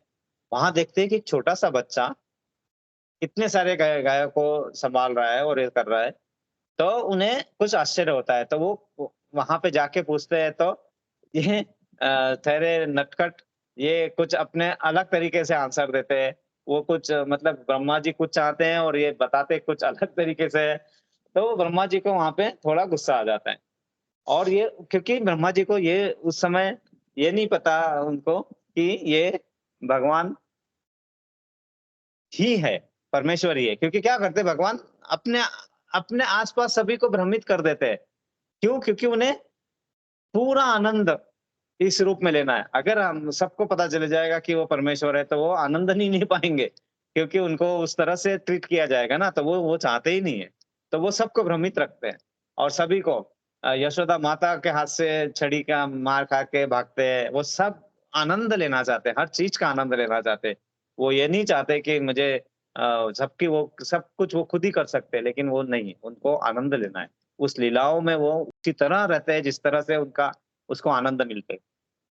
Speaker 1: वहां देखते हैं कि छोटा सा बच्चा इतने सारे गायों को संभाल रहा है और ये कर रहा है। तो उन्हें कुछ आश्चर्य होता है, तो वो वहां पे जाके पूछते हैं, तो ये ठहरे नटखट, ये कुछ अपने अलग तरीके से आंसर देते हैं। वो कुछ मतलब ब्रह्मा जी कुछ चाहते हैं और ये बताते कुछ अलग तरीके से है। तो ब्रह्मा जी को वहां पे थोड़ा गुस्सा आ जाता है। और ये क्योंकि ब्रह्मा जी को ये उस समय ये नहीं पता उनको कि ये भगवान ही है, परमेश्वर ही है। क्योंकि क्या करते भगवान अपने अपने आसपास सभी को भ्रमित कर देते हैं। क्यों? क्योंकि उन्हें पूरा आनंद इस रूप में लेना है। अगर हम सबको पता चल जाएगा कि वो परमेश्वर है, तो वो आनंद नहीं पाएंगे, क्योंकि उनको उस तरह से ट्रीट किया जाएगा ना, तो वो चाहते ही नहीं है। तो वो सबको भ्रमित रखते हैं और सभी को यशोदा माता के हाथ से छड़ी का मार खा के भागते हैं। वो सब आनंद लेना चाहते हैं, हर चीज का आनंद लेना चाहते हैं। वो ये नहीं चाहते कि मुझे सबकी वो सब कुछ वो खुद ही कर सकते हैं, लेकिन वो नहीं, उनको आनंद लेना है। उस लीलाओं में वो उसी तरह रहते हैं जिस तरह से उनका उसको आनंद मिलते है।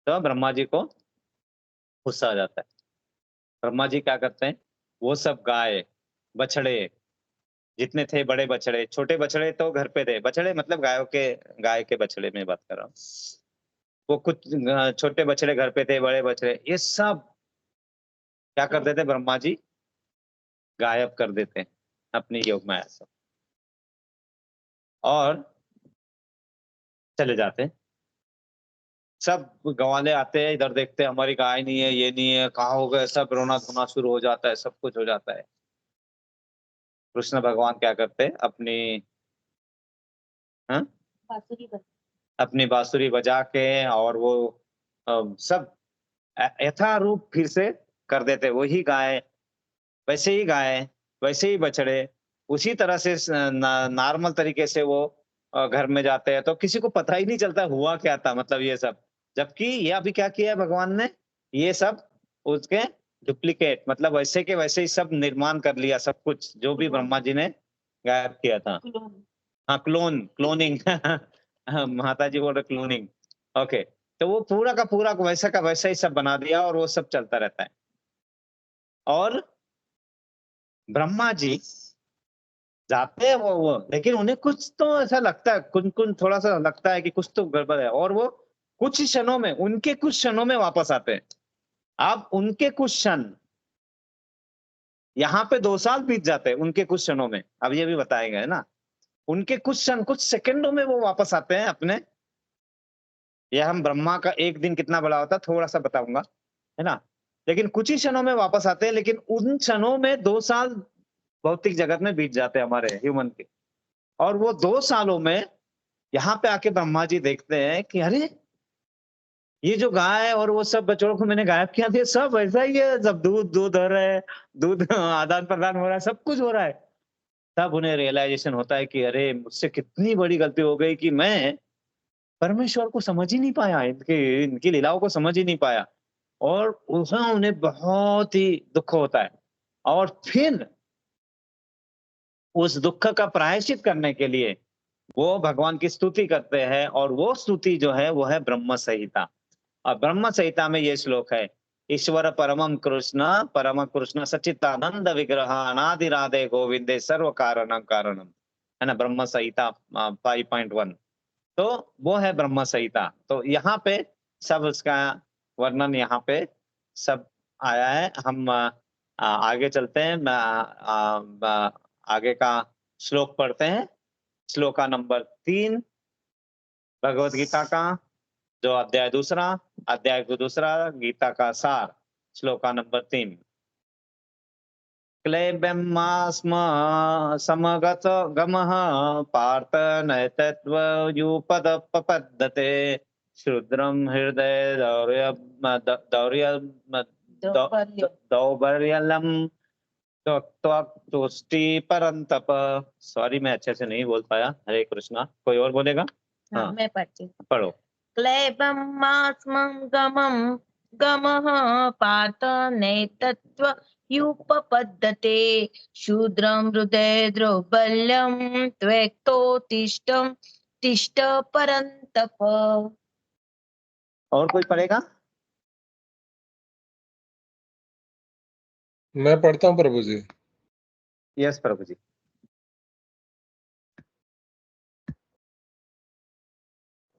Speaker 1: तो ब्रह्मा जी को गुस्सा आ जाता है। ब्रह्मा जी क्या करते हैं, वो सब गाय बछड़े जितने थे, बड़े बछड़े छोटे बछड़े तो घर पे थे, बछड़े मतलब गाय के बछड़े में बात कर रहा हूँ। वो कुछ छोटे बछड़े घर पे थे, बड़े बछड़े ये सब क्या कर देते ब्रह्मा जी, गायब कर देते हैं अपनी योग माया से और चले जाते हैं। सब गंवाले आते हैं, इधर देखते हैं हमारी गाय नहीं है, ये नहीं है, कहाँ हो गए, सब रोना धोना शुरू हो जाता है, सब कुछ हो जाता है। कृष्ण भगवान क्या करते हैं, हाँ? अपनी बांसुरी बजा के और वो सब यथारूप फिर से कर देते। वही गाय, वैसे ही गाय, वैसे ही बछड़े, उसी तरह से नॉर्मल तरीके से वो घर में जाते हैं। तो किसी को पता ही नहीं चलता हुआ क्या था, मतलब ये सब। जबकि ये अभी क्या किया है भगवान ने, ये सब उसके डुप्लीकेट, मतलब वैसे के वैसे ही सब निर्माण कर लिया, सब कुछ जो भी ब्रह्मा जी ने गायब किया था। हाँ, क्लोनिंग माता जी बोल रहे क्लोनिंग। ओके, तो वो पूरा का वैसा ही सब बना दिया और वो सब चलता रहता है। और ब्रह्मा जी जाते हैं वो, लेकिन उन्हें कुछ तो ऐसा लगता है, कुछ थोड़ा सा लगता है कि कुछ तो गड़बड़ है, और वो कुछ ही क्षणों में, उनके कुछ क्षणों में वापस आते हैं। अब उनके कुछ क्षण, यहाँ पे 2 साल बीत जाते हैं उनके कुछ क्षणों में, अब ये भी बताया गया है ना। उनके कुछ क्षण, कुछ सेकंडों में वो वापस आते हैं अपने। ये हम ब्रह्मा का एक दिन कितना बड़ा होता है थोड़ा सा बताऊंगा, है ना। लेकिन कुछ ही क्षणों में वापस आते हैं, लेकिन उन क्षणों में 2 साल भौतिक जगत में बीत जाते हैं हमारे ह्यूमन के। और वो 2 सालों में यहाँ पे आके ब्रह्मा जी देखते हैं कि अरे ये जो गाय और वो सब बछड़ों को मैंने गायब किया था, सब ऐसा ही है, सब दूध हो रहा है, दूध आदान प्रदान हो रहा है, सब कुछ हो रहा है। तब उन्हें रियलाइजेशन होता है कि अरे मुझसे कितनी बड़ी गलती हो गई कि मैं परमेश्वर को समझ ही नहीं पाया, इनकी इनकी लीलाओं को समझ ही नहीं पाया। और उसमें उन्हें बहुत ही दुख होता है। और फिर उस दुख का प्रायश्चित करने के लिए वो भगवान की स्तुति करते हैं, और वो स्तुति जो है वो है ब्रह्म संहिता। और ब्रह्म संहिता में ये श्लोक है, ईश्वर परम कृष्ण सच्चिदानंद विग्रह अनादि राधे गोविंदे सर्व कारणम कारणम, है ना, ब्रह्म संहिता 5.1। तो वो है ब्रह्म संहिता। तो यहाँ पे सब उसका वर्णन यहाँ पे सब आया है। हम आगे चलते हैं, आगे का श्लोक पढ़ते हैं। श्लोका नंबर 3 भगवत गीता का, जो अध्याय को दूसरा गीता का सार, श्लोका नंबर 3। क्लेब्यमास्म समगत गमः पार्थ नैतत्वयुपदपपद्यते क्षुद्रं हृदय दौर्यलम् तो तुष्टि परंतप। सॉरी, मैं अच्छे से नहीं बोल पाया। हरे कृष्णा। कोई और बोलेगा?
Speaker 2: हाँ,
Speaker 1: हाँ,
Speaker 2: मैं पढ़ती हूँ।
Speaker 1: पढ़ो।
Speaker 2: क्लेबं मास्मं गमं गमः पार्थ नैतत्व युपपद्धते शूद्रं हृदय दौर्बल्यं त्वक्तोत्तिष्ठं तिष्ठ परन्तप।
Speaker 1: और कोई पढ़ेगा?
Speaker 3: मैं पढ़ता हूँ प्रभु जी।
Speaker 1: यस प्रभु जी।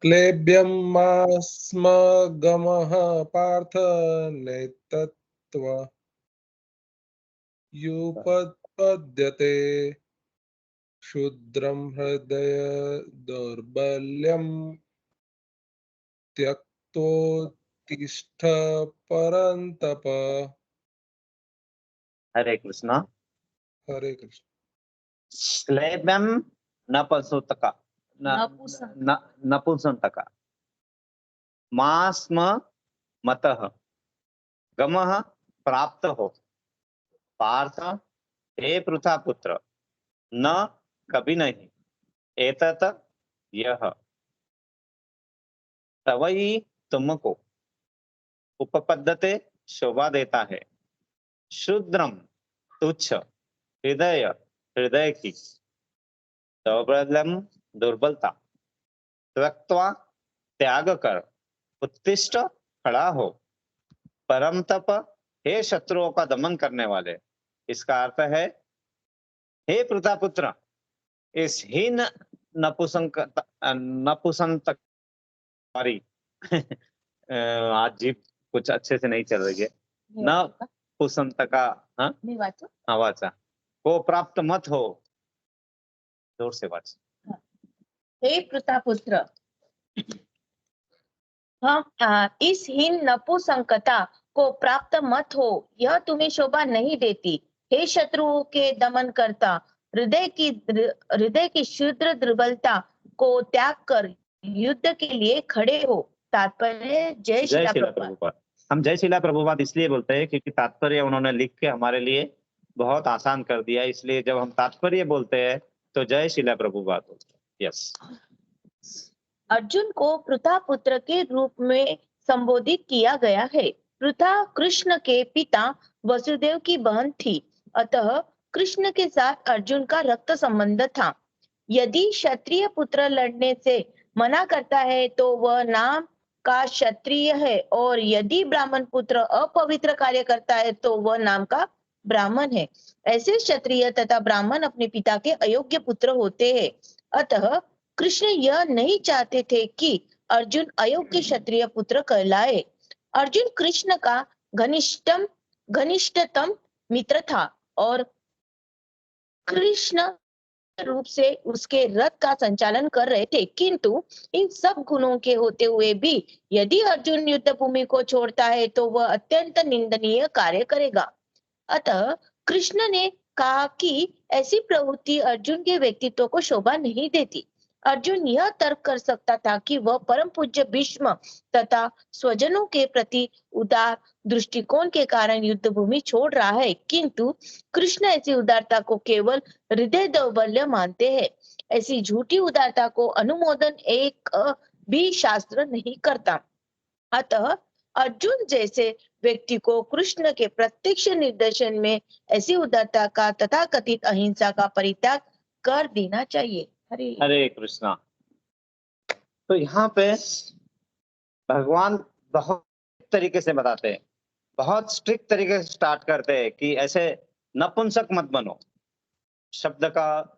Speaker 3: क्लेब्यमास्मगमः पार्थ नैतत्त्व युपपद्यते क्षुद्रं हृदय दौर्बल्यं त्यक्तोत्तिष्ठ परन्तप।
Speaker 1: हरे कृष्णा।
Speaker 3: हरे कृष्ण।
Speaker 1: श्लेबम नपुंसकता नपुंसकता मास्म मतः गमः प्राप्त हो पार्थ हे पृथा पुत्र न कभी नहीं एतत यह तव ही तुमको उपपद्धते शोभा देता है शूद्रम तुच्छ हृदय हृदय की दौर्बल्यम दुर्बलता त्यक्त्वा त्याग कर उत्तिष्ठ खड़ा हो परम तप हे शत्रुओं का दमन करने वाले। इसका अर्थ है हे पृथा पुत्र इस हीन नपुंसककारी आज जीभ कुछ अच्छे से नहीं चल रही है। नपुंसकता वाचा को प्राप्त मत हो। जोर से वाच।
Speaker 2: हे प्रतापुत्र, हम इस हीन नपुंसकता को प्राप्त मत हो, यह तुम्हें शोभा नहीं देती। हे शत्रुओं के दमन करता, हृदय की क्षुद्र दुर्बलता को त्याग कर युद्ध के लिए खड़े हो। तात्पर्य जय शिला प्रभुपाद।
Speaker 1: हम जय शिला प्रभुपाद इसलिए बोलते हैं क्योंकि तात्पर्य उन्होंने लिख के हमारे लिए बहुत आसान कर दिया। इसलिए जब हम तात्पर्य बोलते हैं तो जय शिला प्रभुपाद बोलते हैं। यस।
Speaker 2: अर्जुन को पृथा पुत्र के रूप में संबोधित किया गया है। पृथा कृष्ण के पिता वसुदेव की बहन थी, अतः कृष्ण के साथ अर्जुन का रक्त संबंध था। यदि क्षत्रिय पुत्र लड़ने से मना करता है तो वह नाम का क्षत्रिय है, और यदि ब्राह्मण पुत्र अपवित्र कार्य करता है तो वह नाम का ब्राह्मण है। ऐसे क्षत्रिय तथा ब्राह्मण अपने पिता के अयोग्य पुत्र होते हैं। अतः कृष्ण यह नहीं चाहते थे कि अर्जुन अयोग्य क्षत्रिय पुत्र कहलाए। अर्जुन कृष्ण का घनिष्ठतम मित्र था और कृष्ण रूप से उसके रथ का संचालन कर रहे थे, किंतु इन सब गुणों के होते हुए भी यदि अर्जुन युद्ध भूमि को छोड़ता है तो वह अत्यंत निंदनीय कार्य करेगा। अतः कृष्ण ने कहा कि ऐसी प्रवृत्ति अर्जुन के व्यक्तित्व को शोभा नहीं देती। अर्जुन यह तर्क कर सकता था कि वह परम पूज्य भीष्म तथा स्वजनों के प्रति उदार दृष्टिकोण के कारण युद्ध भूमि छोड़ रहा है, किंतु कृष्ण ऐसी उदारता को केवल हृदय दौर्बल्य मानते हैं। ऐसी झूठी उदारता को अनुमोदन एक भी शास्त्र नहीं करता। अतः अर्जुन जैसे व्यक्ति को कृष्ण के प्रत्यक्ष निर्देशन में ऐसी उदारता का तथा कथित अहिंसा का परित्याग कर देना चाहिए।
Speaker 1: हरे कृष्णा। तो यहाँ पे भगवान बहुत तरीके से बताते हैं, बहुत स्ट्रिक्ट तरीके से स्टार्ट करते हैं कि ऐसे नपुंसक मत बनो। शब्द का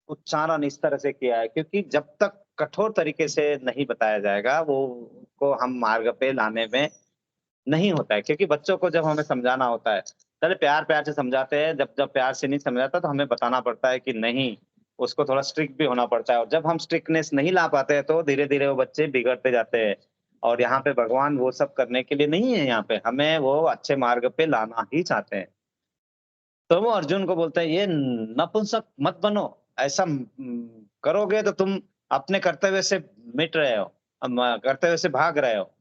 Speaker 1: उच्चारण इस तरह से किया है क्योंकि जब तक कठोर तरीके से नहीं बताया जाएगा वो को हम मार्ग पे लाने में नहीं होता है। क्योंकि बच्चों को जब हमें समझाना होता है पहले प्यार प्यार से समझाते हैं, जब प्यार से नहीं समझाता तो हमें बताना पड़ता है कि नहीं, उसको थोड़ा स्ट्रिक्ट भी होना पड़ता है। और जब हम स्ट्रिक्टनेस नहीं ला पाते हैं तो धीरे धीरे वो बच्चे बिगड़ते जाते हैं। और यहाँ पे भगवान वो सब करने के लिए नहीं है, यहाँ पे हमें वो अच्छे मार्ग पे लाना ही चाहते हैं। तो वो अर्जुन को बोलते हैं ये नपुंसक मत बनो। ऐसा करोगे तो तुम अपने कर्तव्य से मिट रहे हो, कर्तव्य से भाग रहे हो,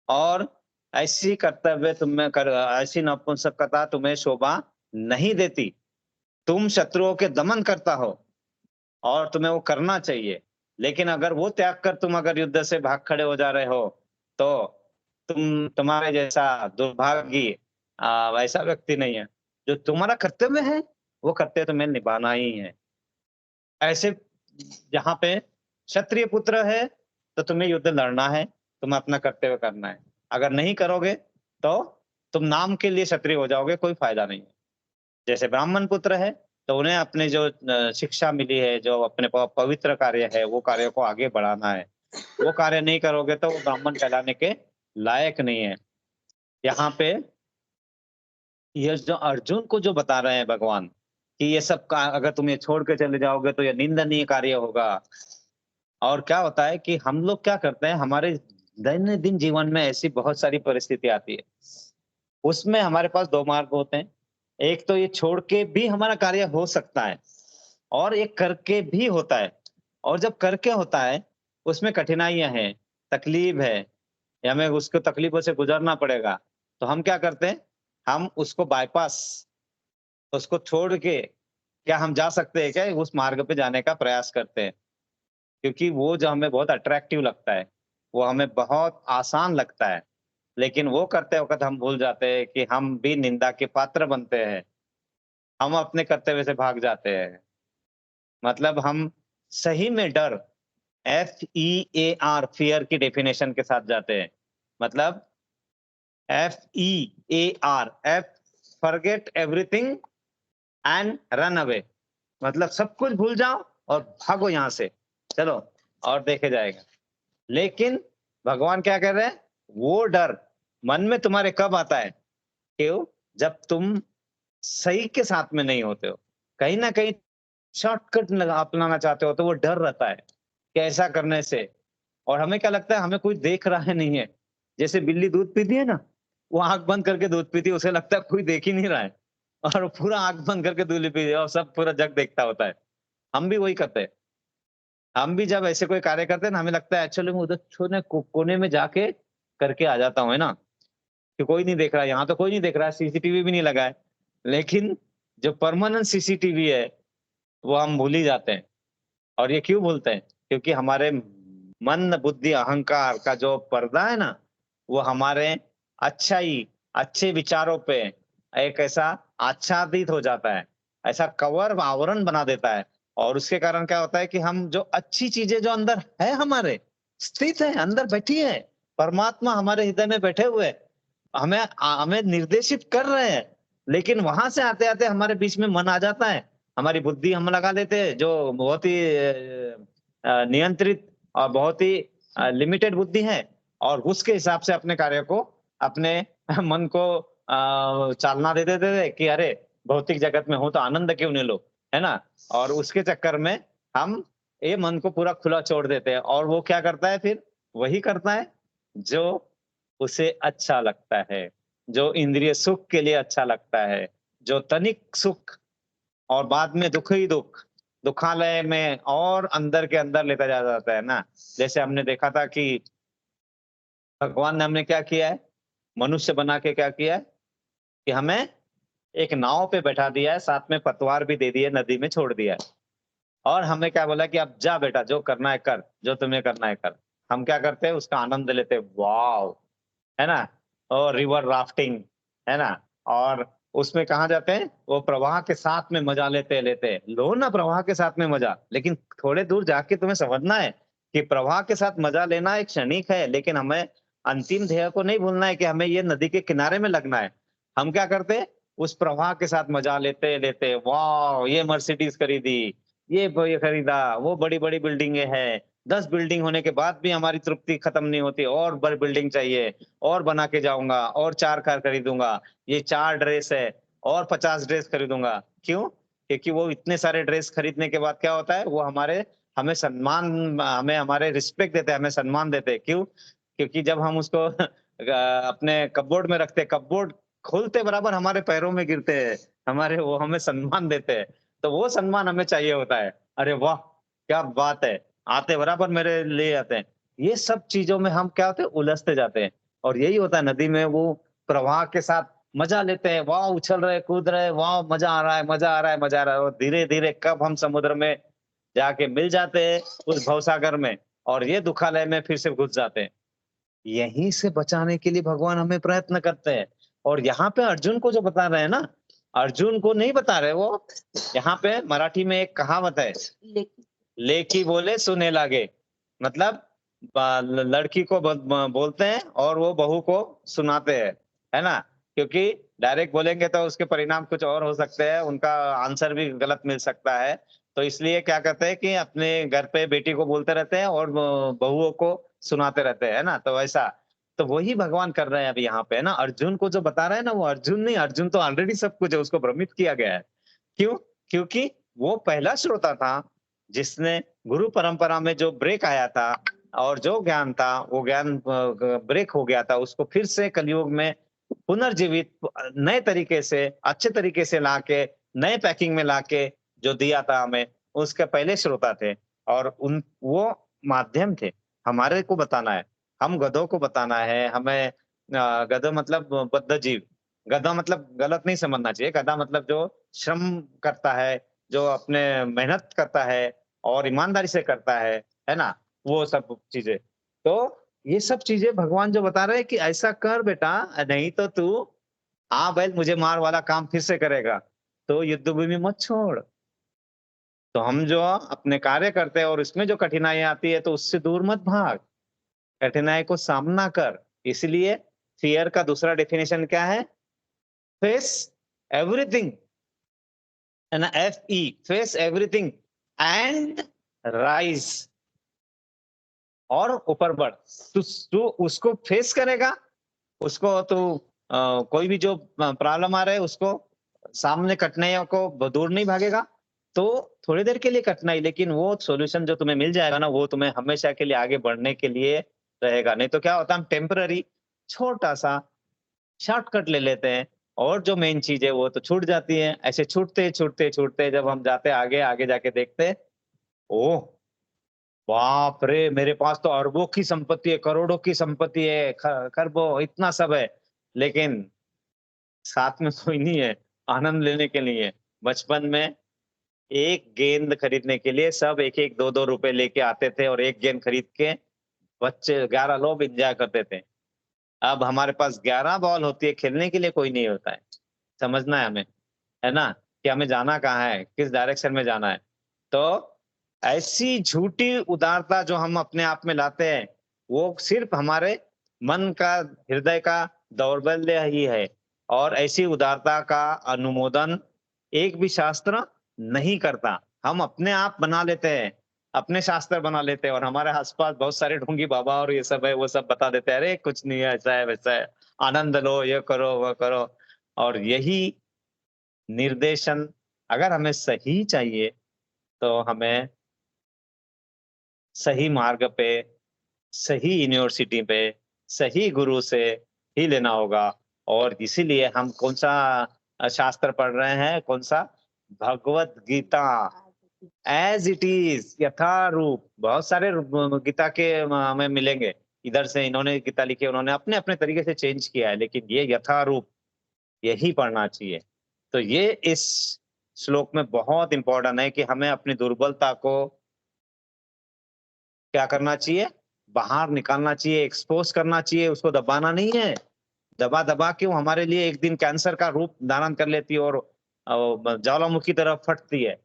Speaker 1: और ऐसी कर्तव्य तुम्हें ऐसी नपुंसकता तुम्हें शोभा नहीं देती। तुम शत्रुओं के दमन करता हो और तुम्हें वो करना चाहिए, लेकिन अगर वो त्याग कर तुम अगर युद्ध से भाग खड़े हो जा रहे हो तो तुम्हारे जैसा दुर्भागी वैसा व्यक्ति नहीं है। जो तुम्हारा कर्तव्य है वो कर्तव्य तुम्हें निभाना ही है। ऐसे जहाँ पे क्षत्रिय पुत्र है तो तुम्हें युद्ध लड़ना है, तुम्हें अपना कर्तव्य करना है। अगर नहीं करोगे तो तुम नाम के लिए क्षत्रिय हो जाओगे, कोई फायदा नहीं है। जैसे ब्राह्मण पुत्र है तो उन्हें अपने जो शिक्षा मिली है, जो अपने पवित्र कार्य है, वो कार्य को आगे बढ़ाना है। वो कार्य नहीं करोगे तो वो ब्राह्मण कहलाने के लायक नहीं है। यहाँ पे ये जो अर्जुन को जो बता रहे हैं भगवान कि ये सब का अगर तुम ये छोड़ के चले जाओगे तो ये निंदनीय कार्य होगा। और क्या होता है कि हम लोग क्या करते हैं, हमारे दैनंदिन जीवन में ऐसी बहुत सारी परिस्थिति आती है, उसमें हमारे पास दो मार्ग होते हैं। एक तो ये छोड़ के भी हमारा कार्य हो सकता है और एक करके भी होता है। और जब करके होता है उसमें कठिनाइयां हैं, तकलीफ है, या हमें उसको तकलीफों से गुजरना पड़ेगा, तो हम क्या करते हैं, हम उसको बाईपास, उसको छोड़ के क्या हम जा सकते हैं क्या, उस मार्ग पे जाने का प्रयास करते हैं। क्योंकि वो जो हमें बहुत अट्रैक्टिव लगता है, वो हमें बहुत आसान लगता है, लेकिन वो करते वक्त हम भूल जाते हैं कि हम भी निंदा के पात्र बनते हैं। हम अपने कर्तव्य से भाग जाते हैं। मतलब हम सही में डर, FEAR, फियर की डेफिनेशन के साथ जाते हैं। मतलब FEAR, F forget everything and run away. मतलब सब कुछ भूल जाओ और भागो यहाँ से, चलो और देखे जाएगा। लेकिन भगवान क्या कह रहे हैं, वो डर मन में तुम्हारे कब आता है, क्यों, जब तुम सही के साथ में नहीं होते हो, कहीं ना कहीं शॉर्टकट अपनाना चाहते हो, तो वो डर रहता है कि ऐसा करने से। और हमें क्या लगता है, हमें कोई देख रहा है नहीं है। जैसे बिल्ली दूध पीती है ना, वो आंख बंद करके दूध पीती है, उसे लगता है कोई देख ही नहीं रहा है, और वो पूरा आंख बंद करके दूध पीती है और सब पूरा जग देखता होता है। हम भी वही करते हैं। हम भी जब ऐसे कोई कार्य करते हैं ना, हमें लगता है एक्चुअली मैं उधर छोने कोने में जाके करके आ जाता हूँ, है ना, कि कोई नहीं देख रहा है, यहाँ तो कोई नहीं देख रहा है, सीसीटीवी भी नहीं लगा है। लेकिन जो परमानेंट सीसीटीवी है वो हम भूल ही जाते हैं। और ये क्यों भूलते हैं, क्योंकि हमारे मन बुद्धि अहंकार का जो पर्दा है ना, वो हमारे अच्छाई, अच्छे विचारों पे एक ऐसा आच्छादित हो जाता है, ऐसा कवर आवरण बना देता है। और उसके कारण क्या होता है कि हम जो अच्छी चीजें जो अंदर है, हमारे स्थित है, अंदर बैठी है, परमात्मा हमारे हृदय में बैठे हुए हमें हमें निर्देशित कर रहे हैं, लेकिन वहां से आते आते हमारे बीच में मन आ जाता है, हमारी बुद्धि हम लगा देते हैं, जो बहुत ही नियंत्रित और बहुत ही लिमिटेड बुद्धि है, और उसके हिसाब से अपने कार्य को, अपने मन को चालना दे देते थे कि अरे भौतिक जगत में हो तो आनंद क्यों नहीं लो, है ना। और उसके चक्कर में हम ये मन को पूरा खुला छोड़ देते हैं, और वो क्या करता है, फिर वही करता है जो उसे अच्छा लगता है, जो इंद्रिय सुख के लिए अच्छा लगता है, जो तनिक सुख और बाद में दुख ही दुख, दुखालय में और अंदर के अंदर लेता जा जाता है ना। जैसे हमने देखा था कि भगवान ने हमने क्या किया है, मनुष्य बना के क्या किया है कि हमें एक नाव पे बैठा दिया है, साथ में पतवार भी दे दी है, नदी में छोड़ दिया है, और हमें क्या बोला कि अब जा बेटा, जो करना है कर, जो तुम्हें करना है कर। हम क्या करते हैं, उसका आनंद लेते हैं, वाव, है ना। और रिवर राफ्टिंग, है ना। और उसमें कहाँ जाते हैं, वो प्रवाह के साथ में मजा लेते लेते लो ना, प्रवाह के साथ में मजा, लेकिन थोड़े दूर जाके तुम्हें समझना है कि प्रवाह के साथ मजा लेना एक क्षणिक है, लेकिन हमें अंतिम ध्येय को नहीं भूलना है कि हमें ये नदी के किनारे में लगना है। हम क्या करते हैं, उस प्रवाह के साथ मजा लेते लेते, वाह ये मर्सिडीज खरीदी, ये खरीदा, वो बड़ी बड़ी बिल्डिंगे हैं, 10 बिल्डिंग होने के बाद भी हमारी तृप्ति खत्म नहीं होती, और बड़ी बिल्डिंग चाहिए, और बना के जाऊंगा, और 4 कार खरीदूंगा, ये 4 ड्रेस है, और 50 ड्रेस खरीदूंगा। क्यों, क्योंकि वो इतने सारे ड्रेस खरीदने के बाद क्या होता है, वो हमें सम्मान, हमें हमारे रिस्पेक्ट देते हैं, हमें सम्मान देते हैं। क्यों, क्योंकि जब हम उसको अपने कपबोर्ड में रखते हैं, कपबोर्ड खोलते बराबर हमारे पैरों में गिरते हैं, हमारे वो हमें सम्मान देते हैं, तो वो सम्मान हमें चाहिए होता है। अरे वाह क्या बात है, आते बराबर मेरे लिए आते हैं। ये सब चीजों में हम क्या होते हैं, उलझते जाते हैं। और यही होता है नदी में, वो प्रवाह के साथ मजा लेते हैं, वाह उछल रहे कूद रहे, वाह मजा आ रहा है, मजा आ रहा है, मजा आ रहा है, और धीरे धीरे कब हम समुद्र में जाके मिल जाते हैं उस भवसागर में, और ये दुखालय में फिर से घुस जाते हैं। यहीं से बचाने के लिए भगवान हमें प्रयत्न करते हैं। और यहाँ पे अर्जुन को जो बता रहे हैं ना, अर्जुन को नहीं बता रहे वो, यहाँ पे मराठी में एक कहावत है, लेकी बोले सुने लागे, मतलब लड़की को बोलते हैं और वो बहू को सुनाते हैं, है ना, क्योंकि डायरेक्ट बोलेंगे तो उसके परिणाम कुछ और हो सकते हैं, उनका आंसर भी गलत मिल सकता है। तो इसलिए क्या करते हैं कि अपने घर पे बेटी को बोलते रहते हैं और बहुओं को सुनाते रहते हैं, है ना, तो ऐसा। तो वही भगवान कर रहे हैं अभी यहाँ पे, है ना, अर्जुन को जो बता रहे हैं ना, वो अर्जुन नहीं, अर्जुन तो ऑलरेडी सब कुछ है, उसको भ्रमित किया गया है। क्यों? क्योंकि वो पहला श्रोता था जिसने गुरु परंपरा में जो ब्रेक आया था और जो ज्ञान था वो ज्ञान ब्रेक हो गया था, उसको फिर से कलयुग में पुनर्जीवित नए तरीके से, अच्छे तरीके से लाके, नए पैकिंग में लाके जो दिया था हमें, उसके पहले श्रोता थे। और उन वो माध्यम थे, हमारे को बताना है, हम गधों को बताना है, हमें गधा मतलब बद्ध जीव, गधा मतलब गलत नहीं समझना चाहिए, गधा मतलब जो श्रम करता है, जो अपने मेहनत करता है और ईमानदारी से करता है ना, वो सब चीजें। तो ये सब चीजें भगवान जो बता रहे हैं कि ऐसा कर बेटा, नहीं तो तू आ बैल मुझे मार वाला काम फिर से करेगा, तो युद्ध भूमि मत छोड़। तो हम जो अपने कार्य करते हैं और इसमें जो कठिनाई आती है तो उससे दूर मत भाग, कठिनाई को सामना कर। इसलिए फियर का दूसरा डेफिनेशन क्या है? फेस एवरीथिंग, है ना, FE, face everything and rise, और ऊपर बढ़। तू उसको फेस करेगा, उसको तो कोई भी जो प्रॉब्लम आ रहा है उसको सामने, कठिनाइयों को दूर नहीं भागेगा तो थोड़ी देर के लिए कठिनाई, लेकिन वो सॉल्यूशन जो तुम्हें मिल जाएगा ना, वो तुम्हें हमेशा के लिए आगे बढ़ने के लिए रहेगा। नहीं तो क्या होता है, हम टेम्पररी छोटा सा शॉर्टकट ले लेते हैं और जो मेन चीज है वो तो छूट जाती है। ऐसे छूटते छूटते छूटते जब हम जाते आगे, आगे जाके देखते, ओह बाप रे, मेरे पास तो अरबों की संपत्ति है, करोड़ों की संपत्ति है, खरबों, इतना सब है, लेकिन साथ में कोई नहीं है आनंद लेने के लिए। बचपन में एक गेंद खरीदने के लिए सब एक एक 2-2 रुपए लेके आते थे और एक गेंद खरीद के बच्चे 11 लोग एंजॉय करते थे। अब हमारे पास 11 बॉल होती है, खेलने के लिए कोई नहीं होता है। समझना है हमें, है ना, कि हमें जाना कहाँ है, किस डायरेक्शन में जाना है। तो ऐसी झूठी उदारता जो हम अपने आप में लाते हैं, वो सिर्फ हमारे मन का, हृदय का दौर्बल्य ही है। और ऐसी उदारता का अनुमोदन एक भी शास्त्र नहीं करता। हम अपने आप बना लेते हैं, अपने शास्त्र बना लेते हैं, और हमारे आसपास बहुत सारे ढोंगी बाबा और ये सब है, वो सब बता देते हैं, अरे कुछ नहीं है, ऐसा है वैसा है, आनंद लो, ये करो वो करो। और यही निर्देशन अगर हमें सही चाहिए तो हमें सही मार्ग पे, सही यूनिवर्सिटी पे, सही गुरु से ही लेना होगा। और इसीलिए हम कौन सा शास्त्र पढ़ रहे हैं, कौन सा? Bhagavad Gita, as it is, यथारूप। बहुत सारे गीता के हमें मिलेंगे, इधर से इन्होंने गीता लिखी, उन्होंने अपने अपने तरीके से चेंज किया है, लेकिन ये यथारूप यही पढ़ना चाहिए। तो ये इस श्लोक में बहुत इंपॉर्टेंट है कि हमें अपनी दुर्बलता को क्या करना चाहिए, बाहर निकालना चाहिए, एक्सपोज करना चाहिए, उसको दबाना नहीं है। दबा दबा के वो हमारे लिए एक दिन कैंसर का रूप धारण कर लेती है और ज्वालामुखी तरफ फटती है।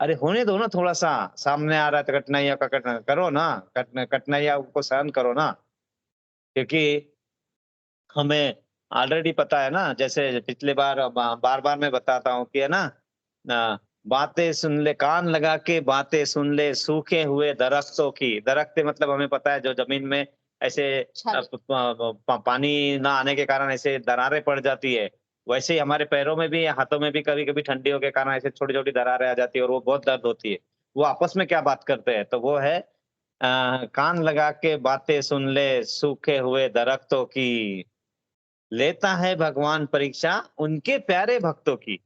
Speaker 1: अरे होने दो ना, थोड़ा सा सामने आ रहा है तो कठिनाइयों का करो ना, कठिनाइयों को सहन करो ना, क्योंकि हमें ऑलरेडी पता है ना, जैसे पिछले बार बार बार मैं बताता हूँ कि है ना, बातें सुन ले, कान लगा के बातें सुन ले सूखे हुए दरख्तों की। दरख्त मतलब हमें पता है जो जमीन में ऐसे पानी ना आने के कारण ऐसे दरारें पड़ जाती है, वैसे ही हमारे पैरों में भी, हाथों में भी कभी कभी ठंडियों के कारण ऐसे छोटी छोटी दरारें आ जाती है और वो बहुत दर्द होती है। वो आपस में क्या बात करते हैं, तो वो है कान लगा के बातें सुन ले सूखे हुए दरख्तों की, लेता है भगवान परीक्षा उनके प्यारे भक्तों की।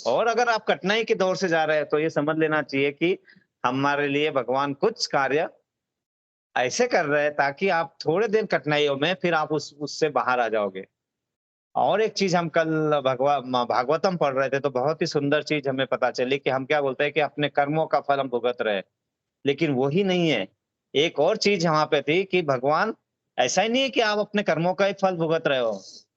Speaker 1: और अगर आप कठिनाई के दौर से जा रहे हैं तो ये समझ लेना चाहिए कि हमारे लिए भगवान कुछ कार्य ऐसे कर रहे हैं ताकि आप थोड़े दिन कठिनाइयों में, फिर आप उससे बाहर आ जाओगे। और एक चीज हम कल भागवतम पढ़ रहे थे तो बहुत ही सुंदर चीज हमें पता चली कि हम क्या बोलते हैं कि अपने कर्मों का फल हम भुगत रहे, लेकिन वही नहीं है। एक और चीज वहां पे थी कि भगवान ऐसा ही नहीं है कि आप अपने कर्मों का ही फल भुगत रहे हो।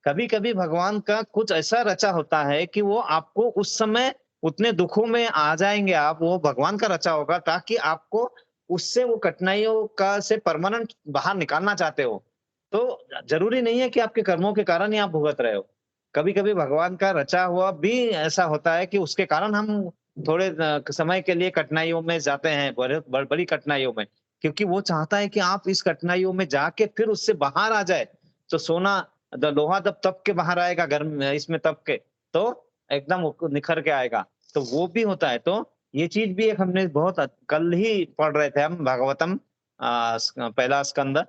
Speaker 1: कभी कभी भगवान का कुछ ऐसा रचा होता है कि वो आपको उस समय उतने दुखों में आ जाएंगे आप, वो भगवान का रचा होगा ताकि आपको उससे वो कठिनाइयों का से परमानेंट बाहर निकालना चाहते हो। तो जरूरी नहीं है कि आपके कर्मों के कारण ही आप भुगत रहे हो। कभी कभी भगवान का रचा हुआ भी ऐसा होता है कि उसके कारण हम थोड़े समय के लिए कठिनाइयों में जाते हैं, बड़ी कठिनाइयों में, क्योंकि वो चाहता है कि आप इस कठिनाइयों में जाके फिर उससे बाहर आ जाए। तो सोना लोहा जब तप के बाहर आएगा गर्म में, इसमें तप के, तो एकदम वो निखर के आएगा। तो वो भी होता है। तो ये चीज भी एक हमने बहुत कल ही पढ़ रहे थे हम भागवतम पहला स्कंद,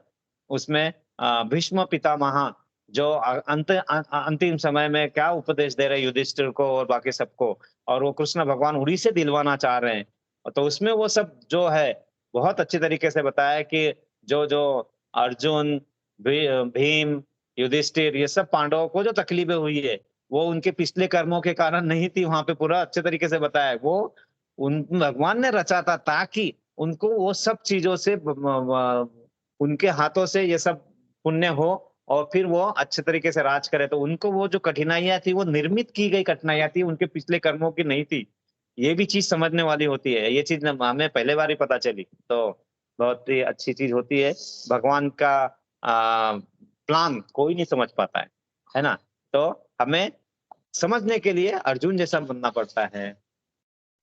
Speaker 1: उसमें भीष्म पितामह जो अंतिम समय में क्या उपदेश दे रहे हैं युधिष्ठिर को और बाकी सबको, और वो कृष्ण भगवान उड़ी से दिलवाना चाह रहे हैं। तो उसमें वो सब जो है बहुत अच्छी तरीके से बताया कि जो जो अर्जुन, भीम, युधिष्ठिर, ये सब पांडवों को जो तकलीफें हुई है वो उनके पिछले कर्मों के कारण नहीं थी। वहां पे पूरा अच्छे तरीके से बताया है। वो उन भगवान ने रचा था ताकि उनको वो सब चीजों से उनके हाथों से ये सब पुण्य हो और फिर वो अच्छे तरीके से राज करे। तो उनको वो जो कठिनाइयां थी वो निर्मित की गई कठिनाइयां थी, उनके पिछले कर्मों की नहीं थी। ये भी चीज समझने वाली होती है। ये चीज हमें पहले बार ही पता चली, तो बहुत ही अच्छी चीज होती है। भगवान का प्लान कोई नहीं समझ पाता है ना। तो हमें समझने के लिए अर्जुन जैसा बनना पड़ता है।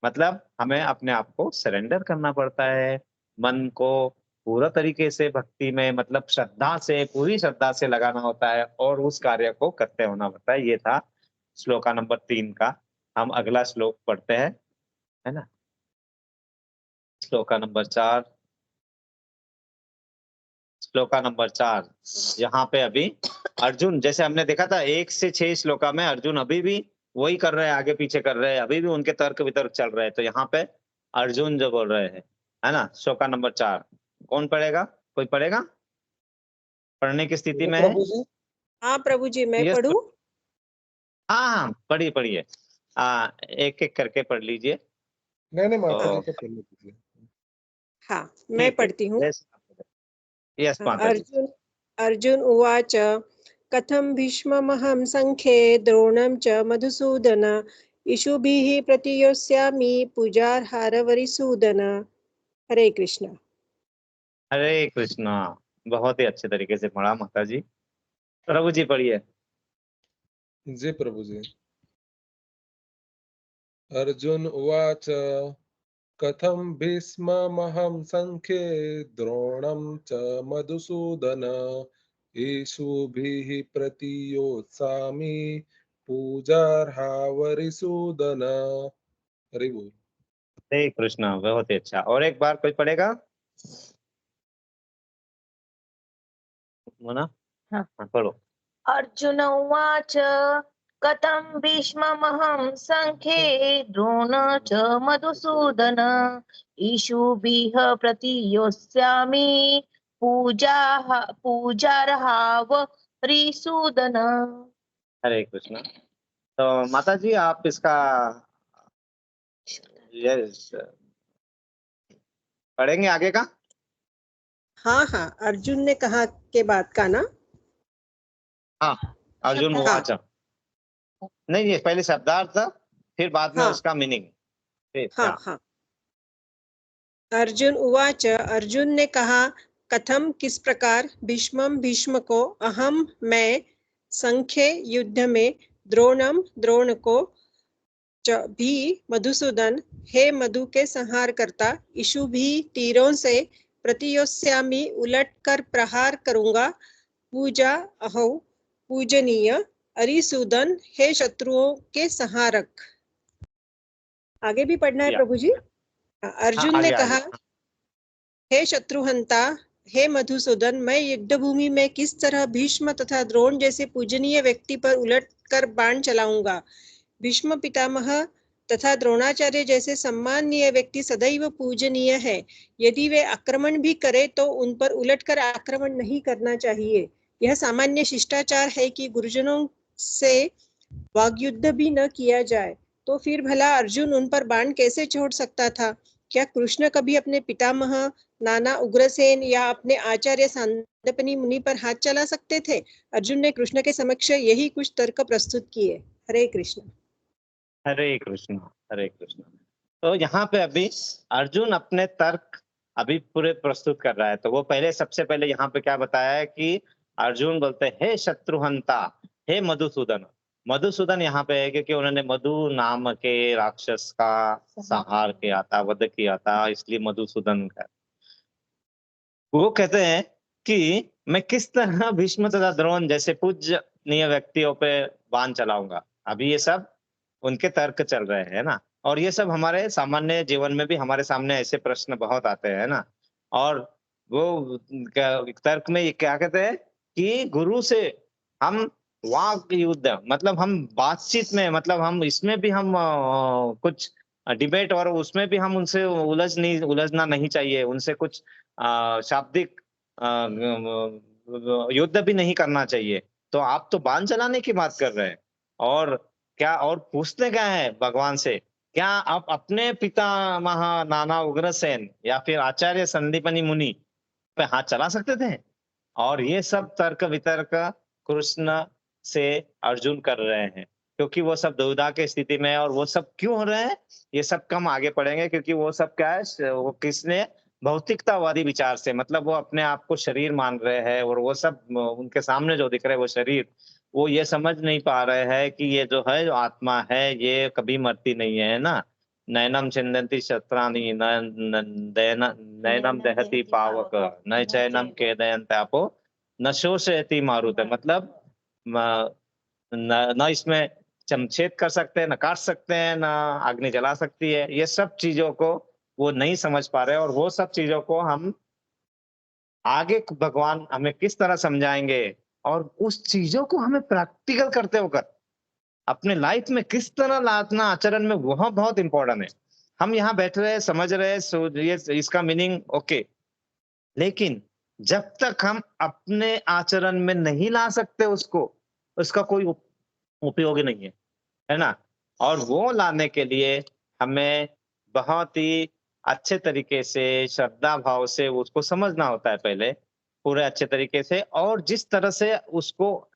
Speaker 1: मतलब हमें अपने आप को सरेंडर करना पड़ता है, मन को पूरा तरीके से भक्ति में, मतलब श्रद्धा से, पूरी श्रद्धा से लगाना होता है और उस कार्य को करते होना होता है। ये था श्लोका नंबर 3 का। हम अगला श्लोक पढ़ते हैं, है ना। Shloka number 4, shloka number 4। यहाँ पे अभी अर्जुन, जैसे हमने देखा था 1 से 6 श्लोका में अर्जुन अभी भी वही कर रहे हैं, आगे पीछे कर रहे हैं, अभी भी उनके तर्क वितर्क चल रहे हैं। तो यहाँ पे अर्जुन जो बोल रहे हैं, है ना, श्लोका नंबर 4 कौन पढ़ेगा? कोई पढ़ेगा? पढ़ने की स्थिति में है?
Speaker 3: प्रभु जी।
Speaker 5: हाँ प्रभु जी, मैं
Speaker 1: यस,
Speaker 5: पढ़ूं?
Speaker 1: हाँ पढ़िए पढ़िए, एक एक करके पढ़ लीजिए।
Speaker 3: नहीं माता जी
Speaker 1: तो
Speaker 3: को पढ़ने दीजिए।
Speaker 5: हाँ, मैं पढ़ती हूँ।
Speaker 1: यस माता जी।
Speaker 5: अर्जुन अर्जुन उवाच कथं भीष्ममहं संख्ये द्रोणं च मधुसूदन इषुभिः प्रतियोत्स्यामि पूजार्हारवरिसूदन। हरे कृष्ण।
Speaker 1: हरे कृष्णा, बहुत ही अच्छे तरीके से पढ़ा माता जी। प्रभु जी पढ़िए।
Speaker 3: जी प्रभु जी। अर्जुन उवाच कथं भीष्ममहं संख्ये द्रोणं च मधुसूदन ईशुभिः प्रतियोत्सामि पूजार्हावरिसूदन। हरि बोल।
Speaker 1: हरे कृष्णा, बहुत ही अच्छा। और एक बार कोई पढ़ेगा? मोना,
Speaker 2: हाँ।
Speaker 1: पढ़ो।
Speaker 2: अर्जुन उवाच कथं भीष्ममहं संख्ये द्रोण च मधुसूदन इषुभिः प्रतियोत्स्यामि पूजार्हावरिसूदन।
Speaker 1: हरे कृष्णा। तो माता जी आप इसका यस पढ़ेंगे आगे का?
Speaker 5: हाँ हाँ, अर्जुन ने कहा के बाद का ना?
Speaker 1: हाँ, अर्जुन
Speaker 5: हाँ
Speaker 1: उवाच। नहीं, ये पहले शब्दार्थ था, फिर बाद में
Speaker 5: हाँ
Speaker 1: उसका मीनिंग।
Speaker 5: हाँ हाँ। अर्जुन उवाच, अर्जुन ने कहा, कथम किस प्रकार, भीष्मम भीष्म को, अहम मैं, संख्ये युद्ध में, द्रोणम द्रोण को, च भी मधुसूदन हे मधु के संहार करता, इशु भी तीरों से, प्रतियोत्स्यामि उलट कर प्रहार करूंगा, पूजा अहो पूजनीय, अरिसूदन हे शत्रुओं के संहारक। आगे भी पढ़ना है प्रभु जी? अर्जुन ने
Speaker 1: आगे
Speaker 5: कहा,
Speaker 1: आगे।
Speaker 5: हे शत्रुहंता, हे मधुसूदन, मैं युद्ध भूमि में किस तरह भीष्म तथा द्रोण जैसे पूजनीय व्यक्ति पर उलट कर बाण चलाऊंगा। भीष्म पितामह तथा द्रोणाचार्य जैसे सम्माननीय व्यक्ति सदैव पूजनीय है। यदि वे आक्रमण भी करे तो उन पर उलटकर आक्रमण नहीं करना चाहिए। यह सामान्य शिष्टाचार है कि गुरुजनों से वाग्युद्ध भी न किया जाए तो फिर भला अर्जुन उन पर बाण कैसे छोड़ सकता था? क्या कृष्ण कभी अपने पितामह नाना उग्रसेन या अपने आचार्य सांदीपनि मुनि पर हाथ चला सकते थे? अर्जुन ने कृष्ण के समक्ष यही कुछ तर्क प्रस्तुत किए। हरे कृष्ण।
Speaker 1: हरे कृष्ण। हरे कृष्ण। तो यहाँ पे अभी अर्जुन अपने तर्क अभी पूरे प्रस्तुत कर रहा है। तो वो पहले सबसे पहले यहाँ पे क्या बताया है कि अर्जुन बोलते हैं हे शत्रुहंता, हे मधुसूदन। मधुसूदन यहाँ पे है क्योंकि उन्होंने मधु नाम के राक्षस का संहार किया था, वध किया था, इसलिए मधुसूदन का। वो कहते हैं कि मैं किस तरह भीष्म तथा द्रोण जैसे पूज्यनीय व्यक्तियों पे बाण चलाऊंगा। अभी ये सब उनके तर्क चल रहे हैं ना, और ये सब हमारे सामान्य जीवन में भी हमारे सामने ऐसे प्रश्न बहुत आते हैं ना। और वो तर्क में ये क्या कहते हैं कि गुरु से हम वाक युद्ध, मतलब हम बातचीत में, मतलब हम इसमें भी हम कुछ डिबेट और उसमें भी हम उनसे उलझना नहीं चाहिए, उनसे कुछ शाब्दिक युद्ध भी नहीं करना चाहिए। तो आप तो बाण चलाने की बात कर रहे हैं, और क्या और पूछते क्या है भगवान से? क्या आप अपने पितामह नाना उग्रसेन या फिर आचार्य संदीपनि मुनि पे हाथ चला सकते थे? और ये सब तर्क वितर्क कृष्ण से अर्जुन कर रहे हैं, क्योंकि वो सब दुविधा की स्थिति में है। और वो सब क्यों हो रहे हैं, ये सब कम आगे पढ़ेंगे, क्योंकि वो सब क्या है, वो किसने भौतिकतावादी विचार से, मतलब वो अपने आप को शरीर मान रहे हैं, और वो सब उनके सामने जो दिख रहे हैं वो शरीर, वो ये समझ नहीं पा रहे हैं कि ये जो है, जो आत्मा है, ये कभी मरती नहीं है ना। नैनम छिन्दन्ति शस्त्राणि नैनम दहति पावक न चैनम केदयन्तापो न शोषयति मारुत। मतलब न इसमें चमछेद कर सकते हैं, न काट सकते हैं, न अग्नि जला सकती है। ये सब चीजों को वो नहीं समझ पा रहे, और वो सब चीजों को हम आगे भगवान हमें किस तरह समझाएंगे, और उस चीजों को हमें प्रैक्टिकल करते होकर अपने लाइफ में किस तरह लाना आचरण में, वह बहुत इंपॉर्टेंट है। हम यहाँ बैठ रहे हैं, समझ रहे हैं, ये इसका मीनिंग ओके, लेकिन जब तक हम अपने आचरण में नहीं ला सकते उसको, उसका कोई उपयोग ही नहीं है ना। और वो लाने के लिए हमें बहुत ही अच्छे तरीके से, श्रद्धा भाव से उसको समझना होता है पहले, पूरे अच्छे तरीके से। और जिस तरह से उसको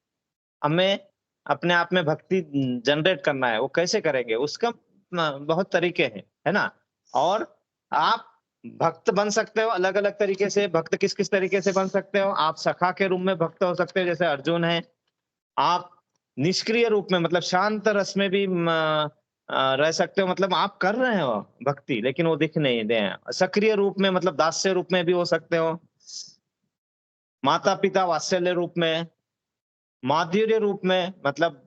Speaker 1: हमें अपने आप में भक्ति जनरेट करना है, वो कैसे करेंगे, उसका बहुत तरीके हैं, है ना। और आप भक्त बन सकते हो अलग अलग तरीके से। भक्त किस किस तरीके से बन सकते हो? आप सखा के रूप में भक्त हो सकते हो, जैसे अर्जुन है। आप निष्क्रिय रूप में, मतलब शांत रस में भी रह सकते हो, मतलब आप कर रहे हो भक्ति लेकिन वो दिख नहीं दे। सक्रिय रूप में, मतलब दास्य रूप में भी हो सकते हो। माता पिता वात्सल्य रूप में, माधुर्य रूप में, मतलब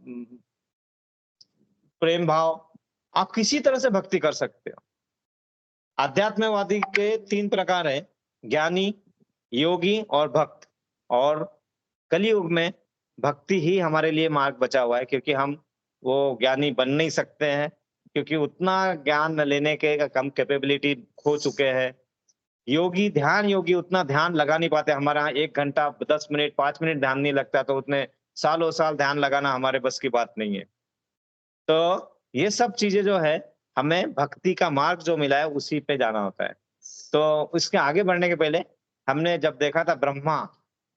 Speaker 1: प्रेम भाव, आप किसी तरह से भक्ति कर सकते हो। अध्यात्मवादी के 3 प्रकार है, ज्ञानी, योगी और भक्त। और कलयुग में भक्ति ही हमारे लिए मार्ग बचा हुआ है, क्योंकि हम वो ज्ञानी बन नहीं सकते हैं, क्योंकि उतना ज्ञान लेने के कम कैपेबिलिटी खो चुके हैं। योगी, ध्यान योगी उतना ध्यान लगा नहीं पाते। हमारे यहाँ 1 घंटा 10 मिनट 5 मिनट ध्यान नहीं लगता, तो उतने सालों साल ध्यान लगाना हमारे बस की बात नहीं है। तो ये सब चीजें जो है, हमें भक्ति का मार्ग जो मिला है उसी पे जाना होता है। तो उसके आगे बढ़ने के पहले हमने जब देखा था ब्रह्मा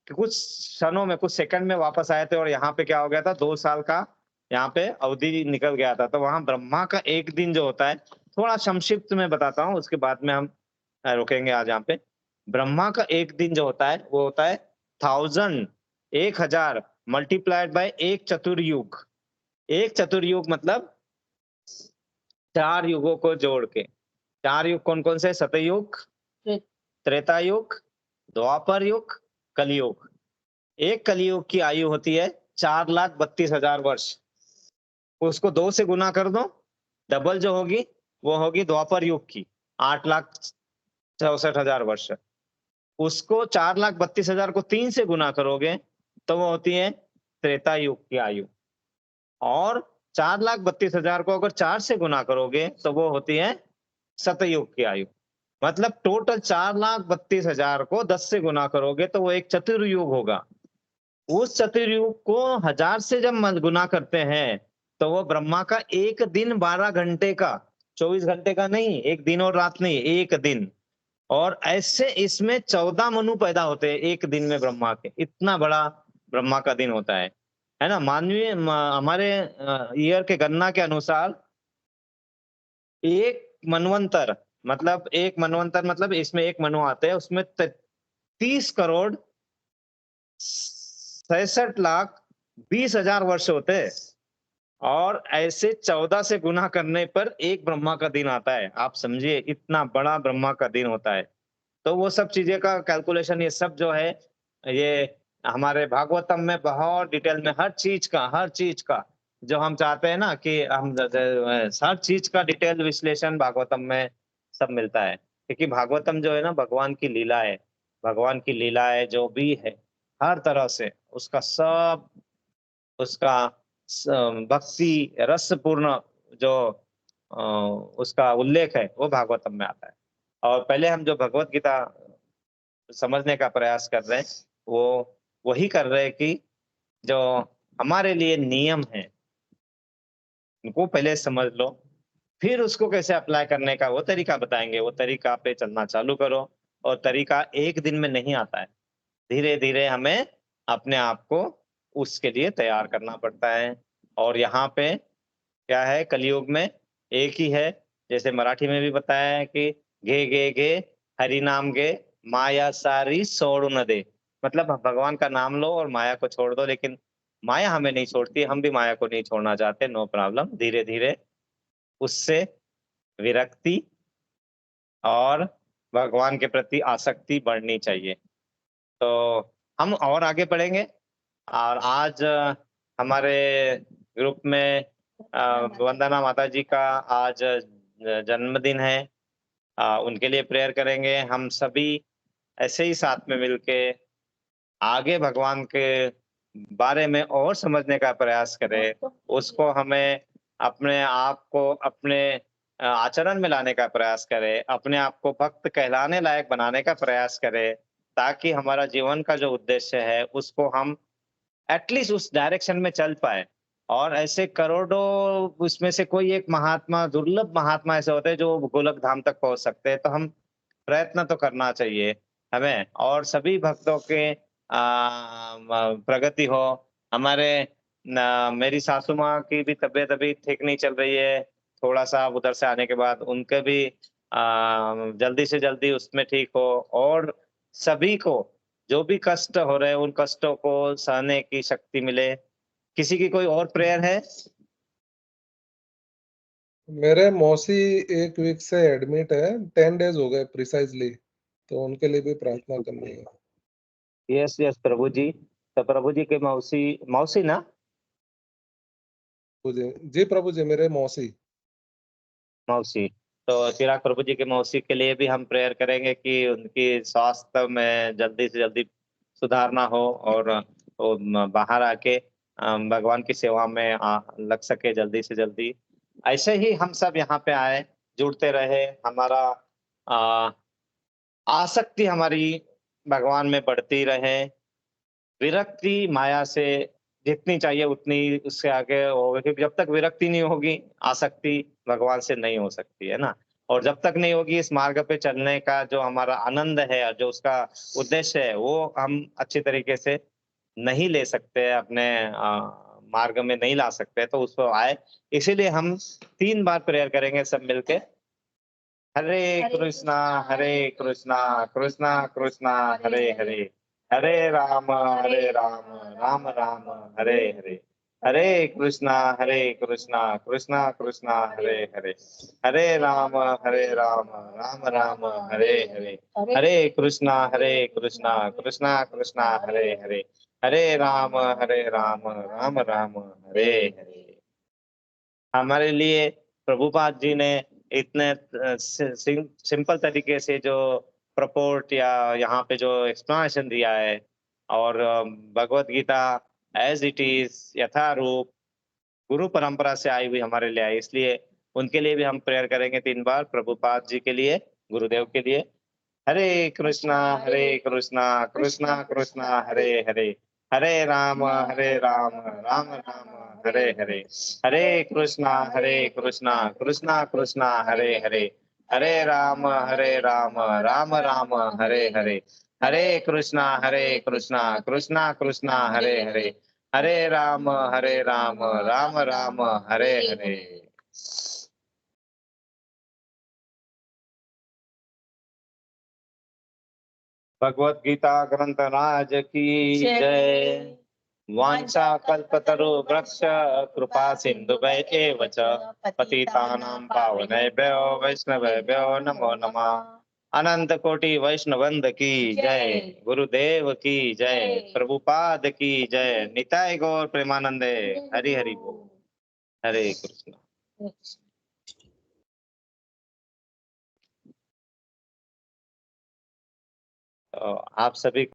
Speaker 1: कि कुछ क्षणों में, कुछ सेकंड में वापस आए थे, और यहाँ पे क्या हो गया था, 2 साल का यहाँ पे अवधि निकल गया था। तो वहां ब्रह्मा का एक दिन जो होता है, थोड़ा संक्षिप्त में बताता हूँ, उसके बाद में हम रुकेंगे आज यहाँ पे। ब्रह्मा का एक दिन जो होता है वो होता है 1000 मल्टीप्लाइड बाय 1 चतुर्युग। 1 चतुर्युग मतलब 4 युगों को जोड़ के। 4 युग कौन कौन से? सतयुग, त्रेता युग, द्वापर युग, कलयुग। एक कलयुग की आयु होती है 4,32,000 वर्ष। उसको 2 से गुना कर दो, डबल जो होगी वो होगी द्वापर युग की 8,64,000 वर्ष। उसको 4,32,000 को 3 से गुना करोगे तो वो होती है त्रेता युग की आयु। और 4,32,000 को अगर 4 से गुना करोगे तो वो होती है सतयुग की आयु। मतलब टोटल 4,32,000 को 10 से गुना करोगे तो वो एक चतुर्युग होगा। उस चतुर्युग को 1000 से जब गुना करते हैं तो वो ब्रह्मा का एक दिन 12 घंटे का, 24 घंटे का नहीं, एक दिन और रात नहीं, एक दिन। और ऐसे इसमें 14 मनु पैदा होते हैं एक दिन में ब्रह्मा के। इतना बड़ा ब्रह्मा का दिन होता है ना। मानवीय हमारे ईयर के गणना के अनुसार एक मनवंतर मतलब इसमें एक मनु आते हैं, उसमें 30 करोड़ 66,20,000 वर्ष होते हैं। और ऐसे 14 से गुना करने पर एक ब्रह्मा का दिन आता है। आप समझिए इतना बड़ा ब्रह्मा का दिन होता है। तो वो सब चीजें का कैलकुलेशन, ये सब जो है, ये हमारे भागवतम में बहुत डिटेल में हर चीज का जो हम चाहते हैं ना कि हम हर चीज का डिटेल विश्लेषण भागवतम में सब मिलता है। क्योंकि भागवतम जो है ना भगवान की लीला है, भगवान की लीलाएं जो भी है हर तरह से उसका सब, उसका भक्ति रसपूर्ण जो उसका उल्लेख है वो भागवतम में आता है। और पहले हम जो भगवत गीता समझने का प्रयास कर रहे हैं वो वही कर रहे हैं कि जो हमारे लिए नियम है उनको पहले समझ लो, फिर उसको कैसे अप्लाई करने का वो तरीका बताएंगे। वो तरीका पे चलना चालू करो। और तरीका एक दिन में नहीं आता है, धीरे धीरे हमें अपने आप को उसके लिए तैयार करना पड़ता है। और यहाँ पे क्या है, कलयुग में एक ही है, जैसे मराठी में भी बताया है कि घे घे घे हरि नाम गे माया सारी छोड़ न दे। मतलब भगवान का नाम लो और माया को छोड़ दो। लेकिन माया हमें नहीं छोड़ती, हम भी माया को नहीं छोड़ना चाहते। नो प्रॉब्लम, धीरे धीरे उससे विरक्ति और भगवान के प्रति आसक्ति बढ़नी चाहिए। तो हम और आगे बढ़ेंगे। और आज हमारे ग्रुप में वंदना माता जी का आज जन्मदिन है। उनके लिए प्रेयर करेंगे। हम सभी ऐसे ही साथ में मिलके आगे भगवान के बारे में और समझने का प्रयास करें। उसको हमें अपने आप को अपने आचरण में लाने का प्रयास करें, अपने आप को भक्त कहलाने लायक बनाने का प्रयास करें, ताकि हमारा जीवन का जो उद्देश्य है उसको हम एटलीस्ट उस डायरेक्शन में चल पाए। और ऐसे करोड़ों उसमें से कोई एक महात्मा, दुर्लभ महात्मा ऐसे होते हैं जो गोलक धाम तक पहुंच सकते हैं। तो हम प्रयत्न तो करना चाहिए हमें, और सभी भक्तों के प्रगति हो। हमारे मेरी सासू माँ की भी तबीयत अभी ठीक नहीं चल रही है, थोड़ा सा उधर से आने के बाद उनके भी जल्दी से जल्दी उसमें ठीक हो। और सभी को जो भी कष्ट हो रहे हैं उन कष्टों को सहने की शक्ति मिले। किसी की कोई और प्रेयर है?
Speaker 3: मेरे मौसी 1 वीक से एडमिट है, 10 डेज हो गए प्रिसाइजली, तो उनके लिए भी प्रार्थना करनी है।
Speaker 1: यस यस प्रभु जी। तो प्रभु जी के मौसी, मौसी ना?
Speaker 3: जी प्रभु जी, मेरे मौसी।
Speaker 1: मौसी। तो चिराग प्रभु जी के मौसी के लिए भी हम प्रेयर करेंगे कि उनकी स्वास्थ्य में जल्दी से जल्दी सुधारना हो और वो बाहर आके भगवान की सेवा में लग सके जल्दी से जल्दी। ऐसे ही हम सब यहाँ पे आए, जुड़ते रहे, हमारा आसक्ति हमारी भगवान में बढ़ती रहे, विरक्ति माया से जितनी चाहिए उतनी उससे आगे होगी। क्योंकि जब तक विरक्ति नहीं होगी आसक्ति भगवान से नहीं हो सकती है ना। और जब तक नहीं होगी इस मार्ग पे चलने का जो हमारा आनंद है, जो उसका उद्देश्य है, वो हम अच्छी तरीके से नहीं ले सकते, अपने मार्ग में नहीं ला सकते। तो उसको आए, इसीलिए हम 3 बार प्रेयर करेंगे सब मिलके। हरे कृष्णा कृष्णा कृष्णा हरे हरे, हरे राम राम राम हरे हरे, हरे कृष्णा कृष्णा कृष्णा हरे हरे, हरे राम राम राम हरे हरे, हरे कृष्णा कृष्णा कृष्णा हरे हरे, हरे राम राम राम हरे हरे। हमारे लिए प्रभुपाद जी ने इतने सिंपल तरीके से जो प्रपोर्ट या यहाँ पे जो एक्सप्लेनेशन दिया है, और Bhagavad Gita as it is यथारूप गुरु परंपरा से आई हुई हमारे लिए आई। इसलिए उनके लिए भी हम प्रेयर करेंगे 3 बार, प्रभुपाद जी के लिए, गुरुदेव के लिए। हरे कृष्णा कृष्णा कृष्णा हरे हरे, हरे राम राम राम हरे हरे, हरे कृष्णा कृष्णा कृष्णा हरे हरे, हरे राम राम राम हरे हरे, हरे कृष्णा कृष्णा कृष्णा हरे हरे, हरे राम राम राम हरे हरे। भगवत गीता ग्रंथ राज की जय। वांछा कल्पतरु वृक्ष कृपा सिंधु एव च पतितानां पावनेभ्यो वैष्णवेभ्यो नमो नमः। अनंत कोटि वैष्णवंद की जय, गुरुदेव की जय, प्रभुपाद की जय, निताय गौर प्रेमानंदे। हरि हरि बोल। हरे कृष्ण। तो आप सभी